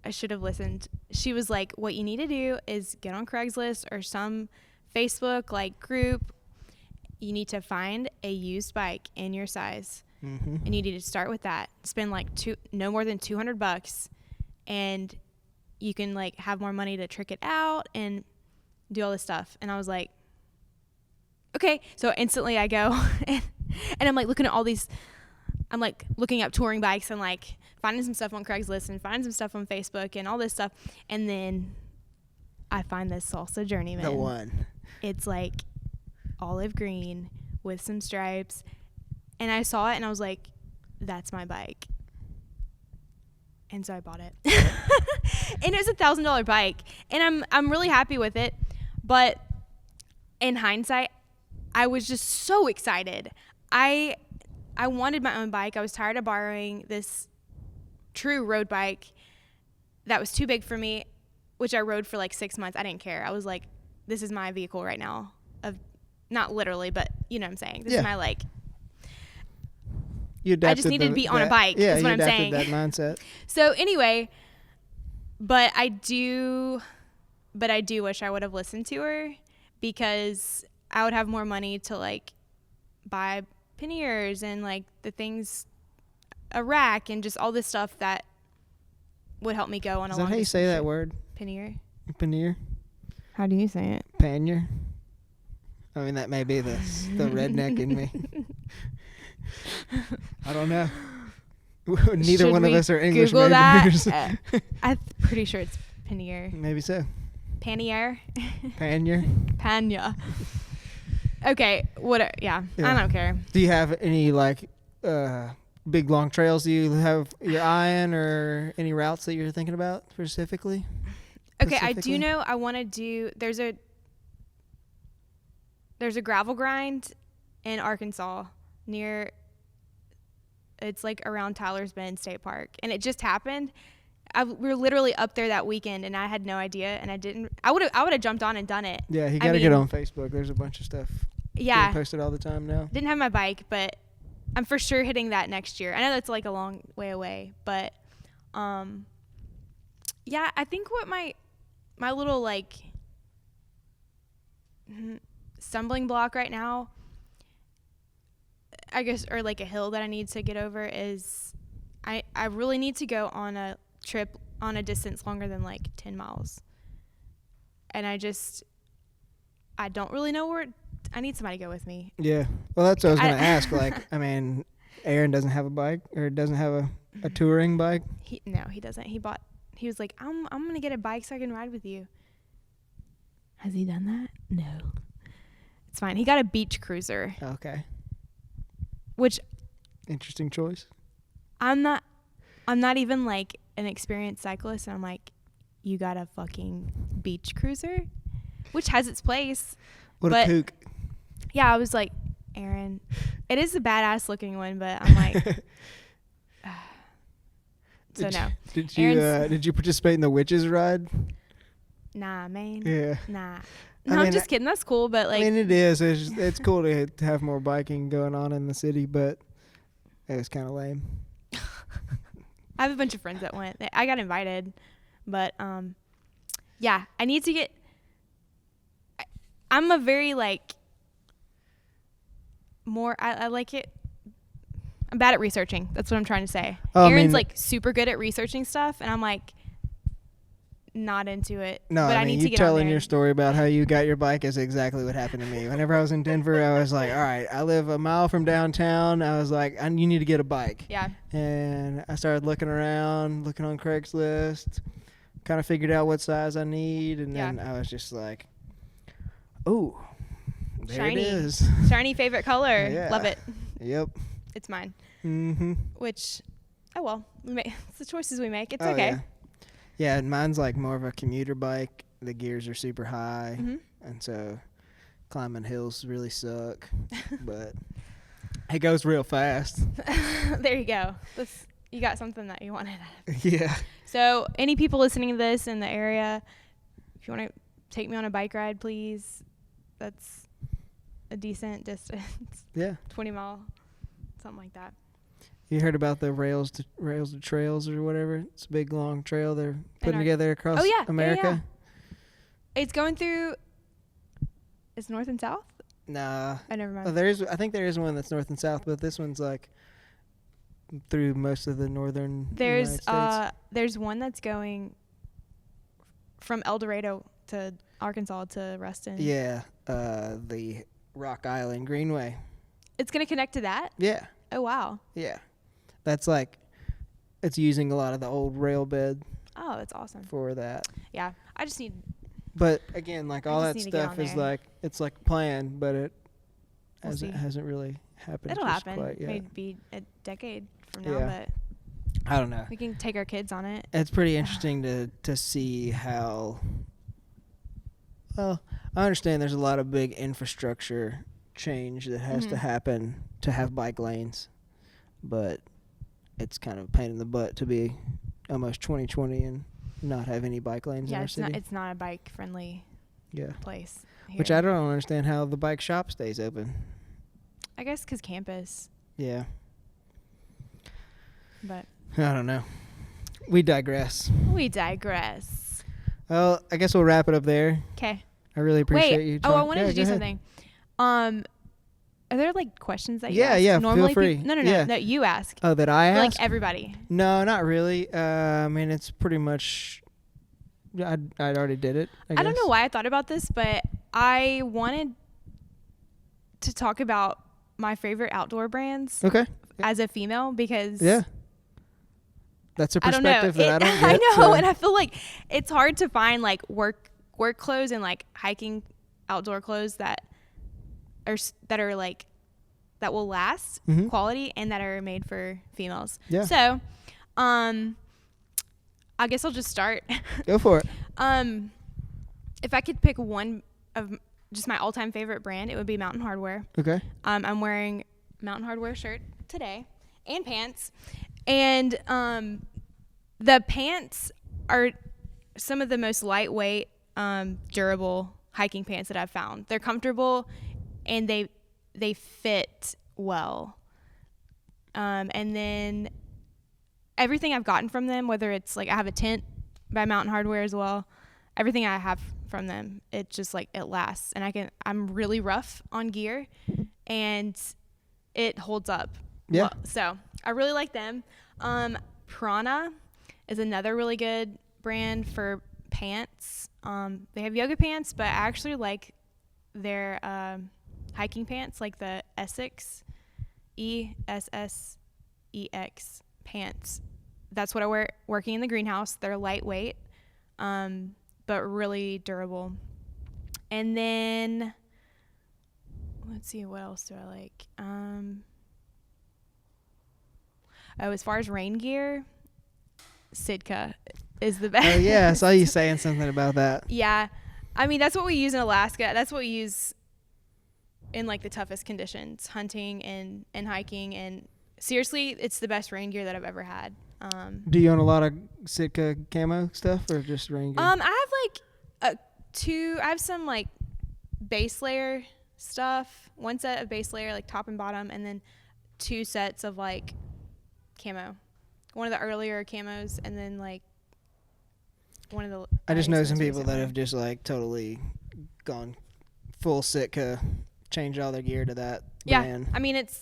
S2: I should have listened. She was like, what you need to do is get on Craigslist or some Facebook like group. You need to find a used bike in your size.
S1: Mm-hmm.
S2: And you need to start with that. Spend like no more than $200, and you can like have more money to trick it out and do all this stuff. And I was like, okay. So instantly I go and I'm like looking at all these, I'm like looking up touring bikes and like finding some stuff on Craigslist and finding some stuff on Facebook and all this stuff. And then I find this Salsa Journeyman.
S1: The one.
S2: It's like olive green with some stripes. And I saw it and I was like, that's my bike. And so I bought it. And it was $1,000 bike. And I'm really happy with it. But in hindsight, I was just so excited. I wanted my own bike. I was tired of borrowing this true road bike that was too big for me, which I rode for like 6 months. I didn't care. I was like, this is my vehicle right now. Not literally, but you know what I'm saying. This is my like. I just needed to be on a bike.
S1: Yeah,
S2: is what I'm saying.
S1: that mindset.
S2: So anyway, but I do wish I would have listened to her, because I would have more money to like buy panniers and like the things, a rack and just all this stuff that would help me go on a long distance.
S1: Is that how you say that word?
S2: Pannier.
S1: Pannier?
S2: How do you say it?
S1: Pannier? I mean, that may be the redneck in me. I don't know. Neither one of us are English
S2: Google
S1: majors.
S2: That? I'm pretty sure it's pannier.
S1: Maybe so.
S2: Pannier.
S1: Pannier.
S2: Panya. Okay. Yeah. I don't care.
S1: Do you have any like big long trails you have your eye on, or any routes that you're thinking about specifically?
S2: Okay, I do know I want to do. There's a gravel grind in Arkansas near. It's like around Tyler's Bend State Park, and it just happened. We were literally up there that weekend, and I had no idea, and I didn't. I would have jumped on and done it.
S1: Yeah, you gotta get on Facebook. There's a bunch of stuff.
S2: Yeah,
S1: being posted all the time now.
S2: Didn't have my bike, but I'm for sure hitting that next year. I know that's like a long way away, but yeah, I think what my little like stumbling block right now, I guess, or like a hill that I need to get over is I really need to go on a trip on a distance longer than like 10 miles. And I don't really know where. I need somebody to go with me.
S1: Yeah. Well, that's what I was going to ask. Like, I mean, Aaron doesn't have a bike, or doesn't have a touring bike?
S2: No, he doesn't. He was like, I'm going to get a bike so I can ride with you. Has he done that? No. It's fine. He got a beach cruiser.
S1: Okay.
S2: Which
S1: interesting choice.
S2: I'm not even like an experienced cyclist, and I'm like, you got a fucking beach cruiser, which has its place.
S1: What a kook.
S2: Yeah, I was like, Aaron, it is a badass looking one, but I'm like, so no.
S1: Did you participate in the witches ride?
S2: Nah, man.
S1: Yeah.
S2: Nah. No, I'm just kidding. That's cool, but like,
S1: I mean, it is. It's cool to have more biking going on in the city, but it was kind of lame.
S2: I have a bunch of friends that went. I got invited, but yeah, I need to get. I'm a very like more. I like it. I'm bad at researching. That's what I'm trying to say. Aaron's like super good at researching stuff, and I'm like not into it.
S1: No,
S2: but I need to get
S1: telling
S2: on there.
S1: your story about how you got your bike is exactly what happened to me. Whenever I was in Denver, I was like, all right, I live a mile from downtown. I was like, you need to get a bike.
S2: Yeah.
S1: And I started looking around, looking on Craigslist, kind of figured out what size I need, and then I was just like, oh, there
S2: Shiny.
S1: it is.
S2: Shiny favorite color.
S1: Yeah.
S2: Love it.
S1: Yep.
S2: It's mine.
S1: Mm-hmm.
S2: Which, oh well, it's the choices we make. It's okay.
S1: Yeah, and mine's like more of a commuter bike. The gears are super high, and so climbing hills really suck, but it goes real fast.
S2: There you go. You got something that you wanted.
S1: Yeah.
S2: So any people listening to this in the area, if you want to take me on a bike ride, please. That's a decent distance.
S1: Yeah.
S2: 20 mile, something like that.
S1: You heard about the rails to trails or whatever? It's a big long trail they're putting together across America.
S2: Yeah. It's going through. It's north and south.
S1: Nah.
S2: Oh, never mind.
S1: I think there is one that's north and south, but this one's like through most of the northern United States.
S2: There's one that's going from El Dorado to Arkansas to Ruston.
S1: Yeah. The Rock Island Greenway.
S2: It's gonna connect to that?
S1: Yeah.
S2: Oh wow.
S1: Yeah. That's like, it's using a lot of the old rail bed.
S2: Oh, that's awesome.
S1: For that.
S2: Yeah. I just need.
S1: But again, like all that stuff is like, it's like planned, but it hasn't really happened.
S2: It'll happen.
S1: Quite yet.
S2: Maybe a decade from now, but
S1: I don't know.
S2: We can take our kids on it.
S1: It's pretty interesting to see how. Well, I understand there's a lot of big infrastructure change that has to happen to have bike lanes, but it's kind of a pain in the butt to be almost 2020 and not have any bike lanes in our city.
S2: It's not a bike friendly place here.
S1: Which I don't understand how the bike shop stays open.
S2: I guess because campus.
S1: Yeah.
S2: But
S1: I don't know. We digress. Well, I guess we'll wrap it up there.
S2: Okay.
S1: I really appreciate you.
S2: I wanted to do something. Are there like questions that you ask?
S1: Yeah,
S2: normally
S1: feel free.
S2: No, that you ask.
S1: Oh, that I ask?
S2: Like everybody.
S1: No, not really. I mean, it's pretty much. I already did it. I
S2: don't know why I thought about this, but I wanted to talk about my favorite outdoor brands.
S1: Okay.
S2: As a female, because
S1: that's a perspective that I don't get.
S2: I know, and I feel like it's hard to find like work clothes and like hiking outdoor clothes that are like that will last quality and that are made for females. Yeah. So, I guess I'll just start.
S1: Go for it.
S2: If I could pick one of just my all-time favorite brand, it would be Mountain Hardwear.
S1: Okay.
S2: I'm wearing Mountain Hardwear shirt today and pants, and the pants are some of the most lightweight, durable hiking pants that I've found. They're comfortable and they fit well. And then everything I've gotten from them, whether it's like I have a tent by Mountain Hardwear as well, everything I have from them, it just like it lasts, and I'm really rough on gear and it holds up.
S1: Yeah.
S2: Well, so I really like them. Prana is another really good brand for pants. They have yoga pants, but I actually like their hiking pants, like the Essex, ESSEX pants. That's what I wear working in the greenhouse. They're lightweight, but really durable. And then let's see, what else do I like? As far as rain gear, Sitka is the best.
S1: Oh yeah, I saw you saying something about that.
S2: Yeah. I mean, that's what we use in Alaska. That's what we use in like the toughest conditions, hunting and hiking. And seriously, it's the best rain gear that I've ever had.
S1: Do you own a lot of Sitka camo stuff or just rain gear?
S2: I have like I have some like base layer stuff, one set of base layer, like top and bottom, and then 2 sets of like camo. One of the earlier camos, and then like one of the.
S1: I just know some people that have just like totally gone full Sitka, changed all their gear to that brand.
S2: I mean it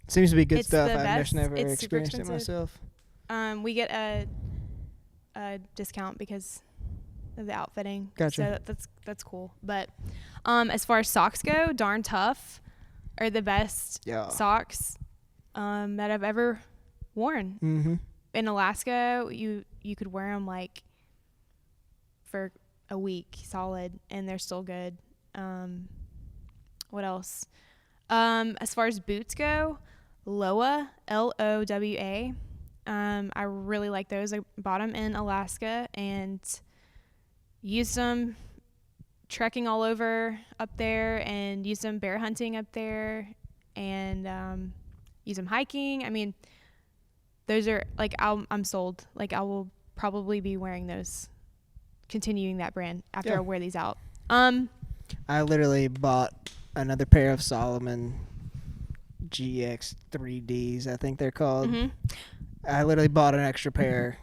S1: seems to be good stuff.
S2: I've
S1: just never experienced it myself.
S2: We get a discount because of the outfitting.
S1: Gotcha.
S2: So that's cool. But as far as socks go, Darn Tough are the best socks that I've ever worn.
S1: Mm-hmm.
S2: In Alaska, you could wear them like for a week solid, and they're still good. What else? As far as boots go, Lowa, Lowa. I really like those. I bought them in Alaska and used them trekking all over up there, and used them bear hunting up there, and use them hiking. I mean, those are like I'm sold. Like I will probably be wearing those, continuing that brand after I wear these out.
S1: I literally bought another pair of Solomon GX 3Ds, I think they're called.
S2: Mm-hmm.
S1: I literally bought an extra pair.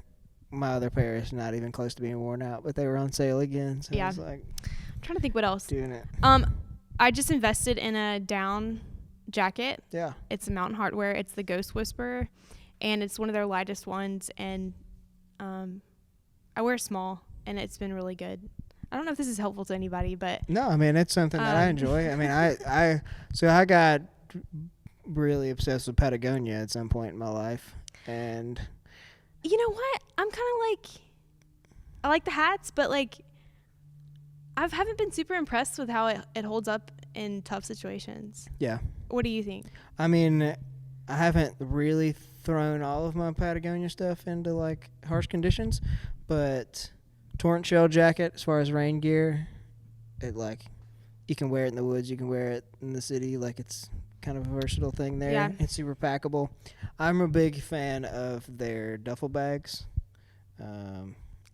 S1: My other pair is not even close to being worn out, but they were on sale again. So I was like,
S2: I'm trying to think what else.
S1: Doing it.
S2: I just invested in a down jacket.
S1: Yeah.
S2: It's Mountain Hardwear. It's the Ghost Whisperer, and it's one of their lightest ones. And I wear small, and it's been really good. I don't know if this is helpful to anybody, but
S1: no, I mean it's something that I enjoy. I mean, I got really obsessed with Patagonia at some point in my life, and
S2: you know what? I'm kind of like, I like the hats, but like I haven't been super impressed with how it holds up in tough situations.
S1: Yeah.
S2: What do you think?
S1: I mean, I haven't really thrown all of my Patagonia stuff into like harsh conditions, but torrent shell jacket as far as rain gear, it like you can wear it in the woods, you can wear it in the city, like it's kind of a versatile thing there.
S2: Yeah.
S1: It's super packable. I'm a big fan of their duffel bags.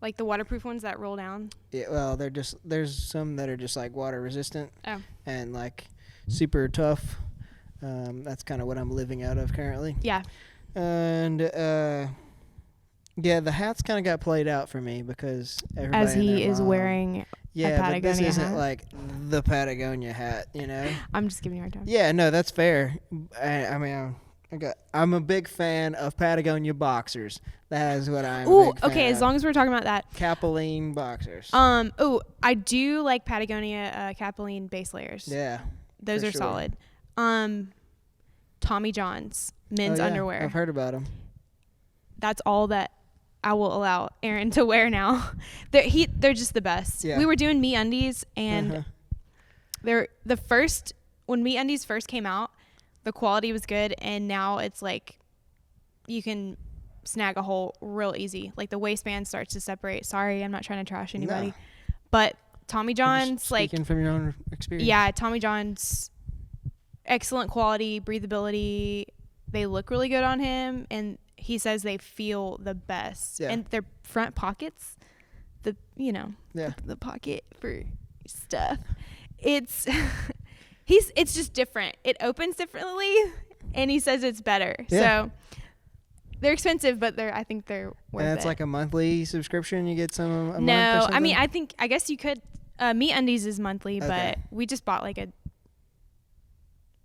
S2: Like the waterproof ones that roll down?
S1: Yeah, well, there's some that are just like water resistant and like super tough. That's kind of what I'm living out of currently.
S2: Yeah.
S1: And yeah, the hats kind of got played out for me because everybody
S2: as he is wearing a Patagonia
S1: but this isn't
S2: hat.
S1: like the Patagonia hat, you know.
S2: I'm just giving you a hard time.
S1: Yeah, no, that's fair. I mean, I'm a big fan of Patagonia boxers. That is what I'm.
S2: Ooh, okay. As long as we're talking about that,
S1: Capeline boxers.
S2: I do like Patagonia Capeline base layers.
S1: Yeah,
S2: those are solid. Tommy John's men's underwear.
S1: I've heard about them.
S2: That's all that I will allow Aaron to wear now. They're just the best.
S1: Yeah.
S2: We were doing MeUndies, and they're when MeUndies first came out, the quality was good, and now it's like you can snag a hole real easy. Like the waistband starts to separate. Sorry, I'm not trying to trash anybody, but Tommy John's,
S1: speaking from your own experience.
S2: Yeah, Tommy John's, excellent quality, breathability. They look really good on him, and he says they feel the best.
S1: Yeah.
S2: And their front pockets, the pocket for stuff. It's it's just different. It opens differently, and he says it's better.
S1: Yeah.
S2: So they're expensive, but I think they're worth it.
S1: And it's like a monthly subscription. You get some a month or
S2: No,
S1: something?
S2: I mean I guess you could. MeUndies is monthly, but we just bought like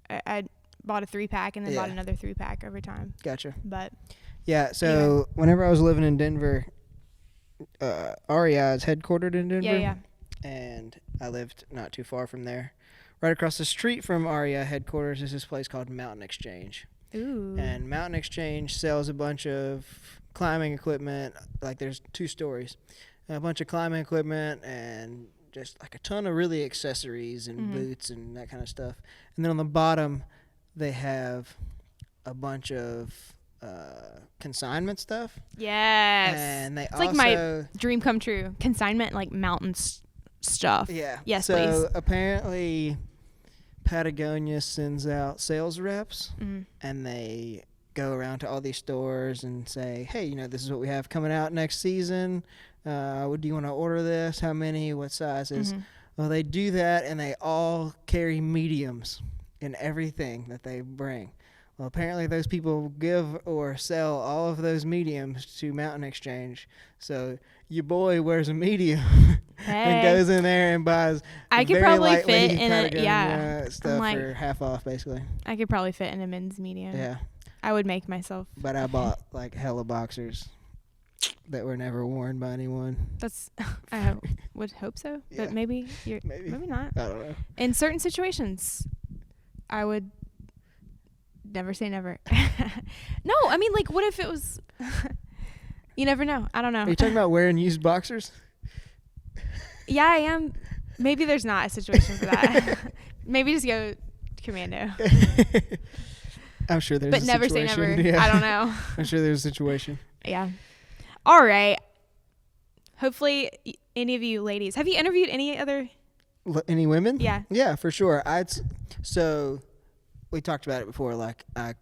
S2: I bought a 3-pack and then bought another 3-pack over time.
S1: Gotcha.
S2: But
S1: yeah, so whenever I was living in Denver, REI is headquartered in Denver.
S2: Yeah.
S1: And I lived not too far from there. Right across the street from REI headquarters is this place called Mountain Exchange.
S2: Ooh.
S1: And Mountain Exchange sells a bunch of climbing equipment. Like there's 2 stories. A bunch of climbing equipment and just like a ton of really accessories and boots and that kind of stuff. And then on the bottom, they have a bunch of consignment stuff.
S2: Yes.
S1: And they
S2: it's
S1: also,
S2: like my dream come true. Consignment, like mountain stuff.
S1: Yeah.
S2: Yes,
S1: so
S2: please.
S1: Apparently Patagonia sends out sales reps, and they go around to all these stores and say, hey, this is what we have coming out next season. Do you want to order this? How many? What sizes? Well, they do that, and they all carry mediums in everything that they bring. Well, apparently those people give or sell all of those mediums to Mountain Exchange. So your boy wears a medium and goes in there and buys
S2: I could
S1: very
S2: probably fit
S1: lightweight
S2: in a
S1: stuff
S2: like,
S1: for half off, basically.
S2: I could probably fit in a men's medium.
S1: Yeah.
S2: I would make myself.
S1: But I bought like hella boxers that were never worn by anyone.
S2: That's would hope so,
S1: Yeah.
S2: but maybe not.
S1: I don't know.
S2: In certain situations, I would never say never. No, I mean, like, what if it was? You never know. I don't know.
S1: Are you talking about wearing used boxers?
S2: Yeah, I am. Maybe there's not a situation for that. Maybe just go commando.
S1: I'm sure there's
S2: but
S1: a
S2: never
S1: situation.
S2: say never.
S1: Yeah.
S2: I don't know.
S1: I'm sure there's a situation.
S2: Yeah. All right. Hopefully, any of you ladies, have you interviewed any other?
S1: Any women?
S2: Yeah.
S1: Yeah, for sure. So we talked about it before. Like, I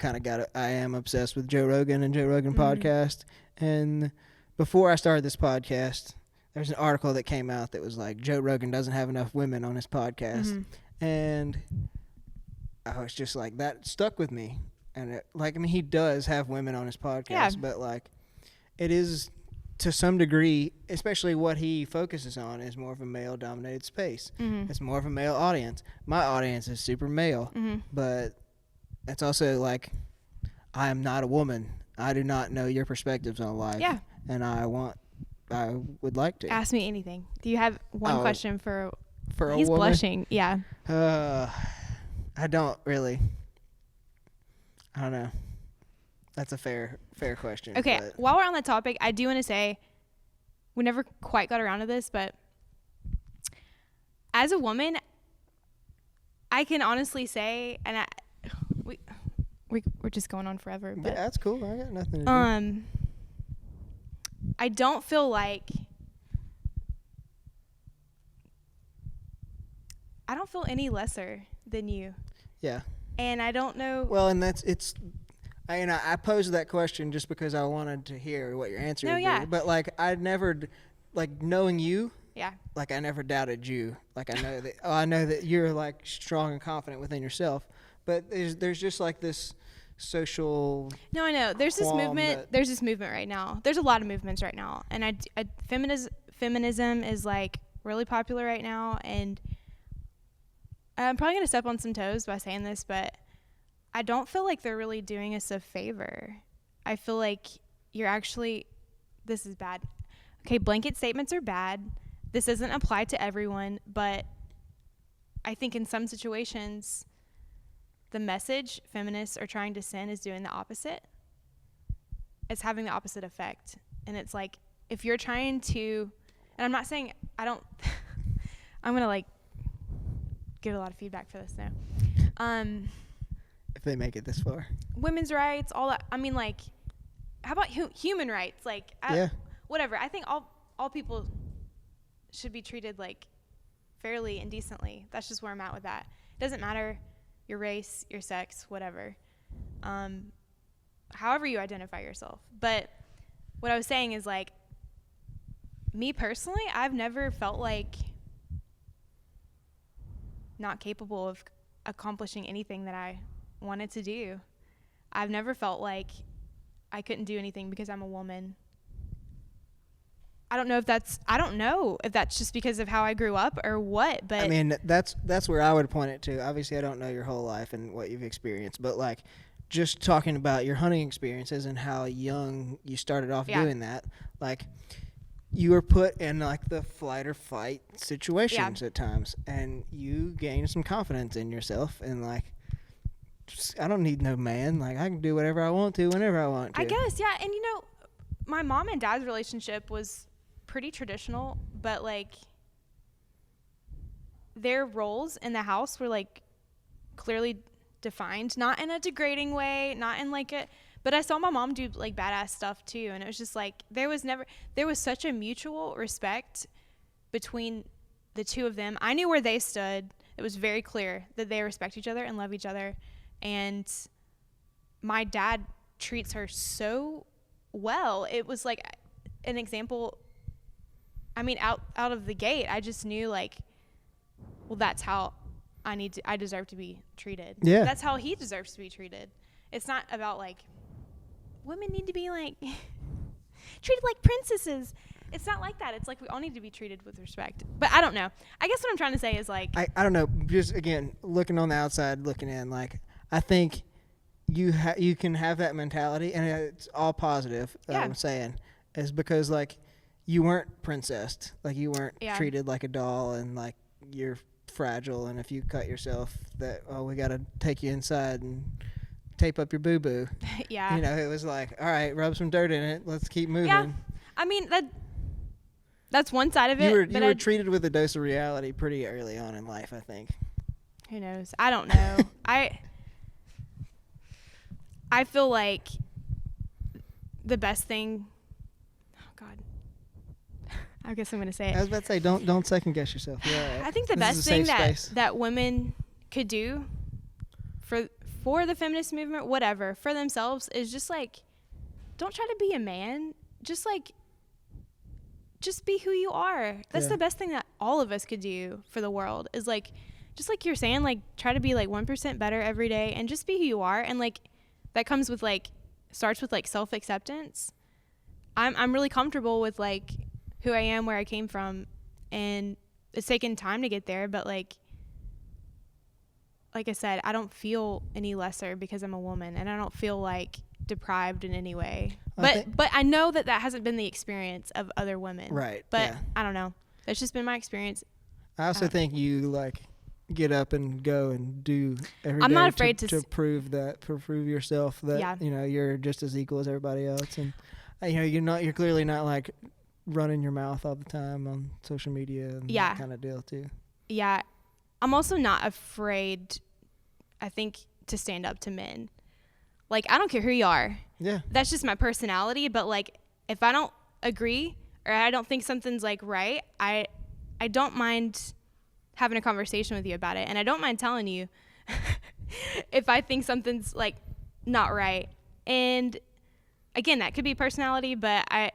S1: am obsessed with Joe Rogan and Joe Rogan podcast. And before I started this podcast, there's an article that came out that was like, Joe Rogan doesn't have enough women on his podcast. And I was just like, that stuck with me. And he does have women on his podcast, but like, it is to some degree, especially what he focuses on, is more of a male-dominated space. It's more of a male audience. My audience is super male, but it's also like, I am not a woman. I do not know your perspectives on life. Yeah. And I would like to.
S2: Ask me anything. Do you have one question for
S1: a woman?
S2: He's blushing. Yeah.
S1: I don't really. I don't know. That's a fair question.
S2: Okay, while we're on that topic, I do want to say we never quite got around to this, but as a woman, I can honestly say, and we're just going on forever. But,
S1: yeah, that's cool. I got nothing to do.
S2: I don't feel like any lesser than you. Yeah. And I don't know.
S1: Well, and I posed that question just because I wanted to hear what your answer would be. But like, I never, like, knowing you. Yeah. Like, I never doubted you. Like, I know that you're like strong and confident within yourself. But there's just like this social.
S2: No, I know. There's this movement. There's this movement right now. There's a lot of movements right now, and feminism is like really popular right now. And I'm probably gonna step on some toes by saying this, but I don't feel like they're really doing us a favor. I feel like this is bad. Okay, blanket statements are bad. This doesn't apply to everyone, but I think in some situations, the message feminists are trying to send is doing the opposite. It's having the opposite effect. And it's like, if you're trying to, and I'm not saying, I'm going to like get a lot of feedback for this now.
S1: If they make it this far.
S2: Women's rights, all that. I mean, like, how about human rights? Like, whatever. I think all people should be treated like fairly and decently. That's just where I'm at with that. It doesn't matter your race, your sex, whatever. However you identify yourself. But what I was saying is, like, me personally, I've never felt like not capable of accomplishing anything that I wanted to do. I've never felt like I couldn't do anything because I'm a woman. I don't know if that's just because of how I grew up or what, but
S1: I mean, that's where I would point it to. Obviously, I don't know your whole life and what you've experienced, but like, just talking about your hunting experiences and how young you started off doing that, like, you were put in like the flight or fight situations at times, and you gained some confidence in yourself, and like, I don't need no man. Like, I can do whatever I want to whenever I want to.
S2: I guess, yeah. And my mom and dad's relationship was pretty traditional, but like, their roles in the house were like clearly defined, not in a degrading way, not in like a, but I saw my mom do like badass stuff too, and it was just like there was such a mutual respect between the two of them. I knew where they stood. It was very clear that they respect each other and love each other, and my dad treats her so well. It was like an example. I mean, out of the gate, I just knew like, well, that's how I deserve to be treated.
S1: Yeah.
S2: That's how he deserves to be treated. It's not about like, women need to be like treated like princesses. It's not like that. It's like we all need to be treated with respect. But I don't know. I guess what I'm trying to say is like,
S1: I don't know. Just again, looking on the outside, looking in, like I think you can have that mentality, and it's all positive.
S2: Yeah.
S1: I'm saying is because like you weren't princessed, like you weren't treated like a doll, and like you're fragile, and if you cut yourself, that we got to take you inside and tape up your boo-boo.
S2: Yeah.
S1: You know, it was like, all right, rub some dirt in it. Let's keep moving.
S2: Yeah. I mean, that's one side of it.
S1: You were treated with a dose of reality pretty early on in life, I think.
S2: Who knows? I don't know. I feel like the best thing. Oh God. I guess I'm gonna say it.
S1: I was about to say, don't second guess yourself. Yeah.
S2: I think the best thing that women could do for the feminist movement, whatever, for themselves, is just like, don't try to be a man. Just be who you are. That's the best thing that all of us could do for the world, is like, just like you're saying, like try to be like 1% better every day and just be who you are. And like that comes with like, starts with like self-acceptance. I'm really comfortable with like who I am, where I came from, and it's taken time to get there. But like I said, I don't feel any lesser because I'm a woman, and I don't feel like deprived in any way. But I know that hasn't been the experience of other women.
S1: Right.
S2: But I don't know. That's just been my experience.
S1: I also think you like get up and go and do every day.
S2: I'm not afraid
S1: to prove yourself that you know you're just as equal as everybody else, and you know you're clearly not like running your mouth all the time on social media and that kind of deal too. Yeah.
S2: I'm also not afraid, I think, to stand up to men. Like, I don't care who you are.
S1: Yeah.
S2: That's just my personality. But, like, if I don't agree or I don't think something's, like, right, I don't mind having a conversation with you about it. And I don't mind telling you if I think something's, like, not right. And, again, that could be personality, but I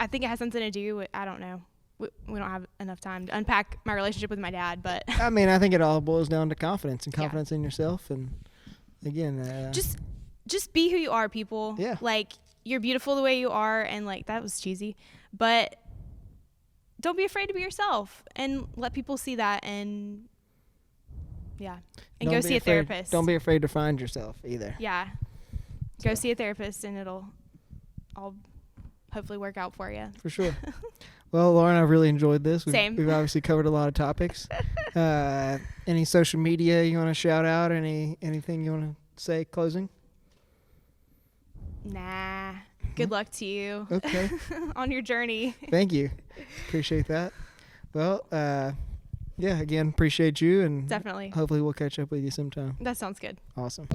S2: think it has something to do with, I don't know. We don't have enough time to unpack my relationship with my dad, but
S1: I mean, I think it all boils down to confidence in yourself, and again,
S2: just be who you are, people.
S1: Yeah,
S2: like you're beautiful the way you are, and like that was cheesy, but don't be afraid to be yourself and let people see that, and go see a therapist.
S1: Don't be afraid to find yourself either.
S2: Yeah, go see a therapist, and it'll all hopefully work out for you.
S1: For sure. Well, Lauren, I've really enjoyed this.
S2: Same.
S1: We've obviously covered a lot of topics. Any social media you want to shout out? Anything you want to say closing?
S2: Nah. Good luck to you.
S1: Okay.
S2: On your journey.
S1: Thank you. Appreciate that. Well, again, appreciate you, and
S2: definitely.
S1: Hopefully we'll catch up with you sometime.
S2: That sounds good.
S1: Awesome.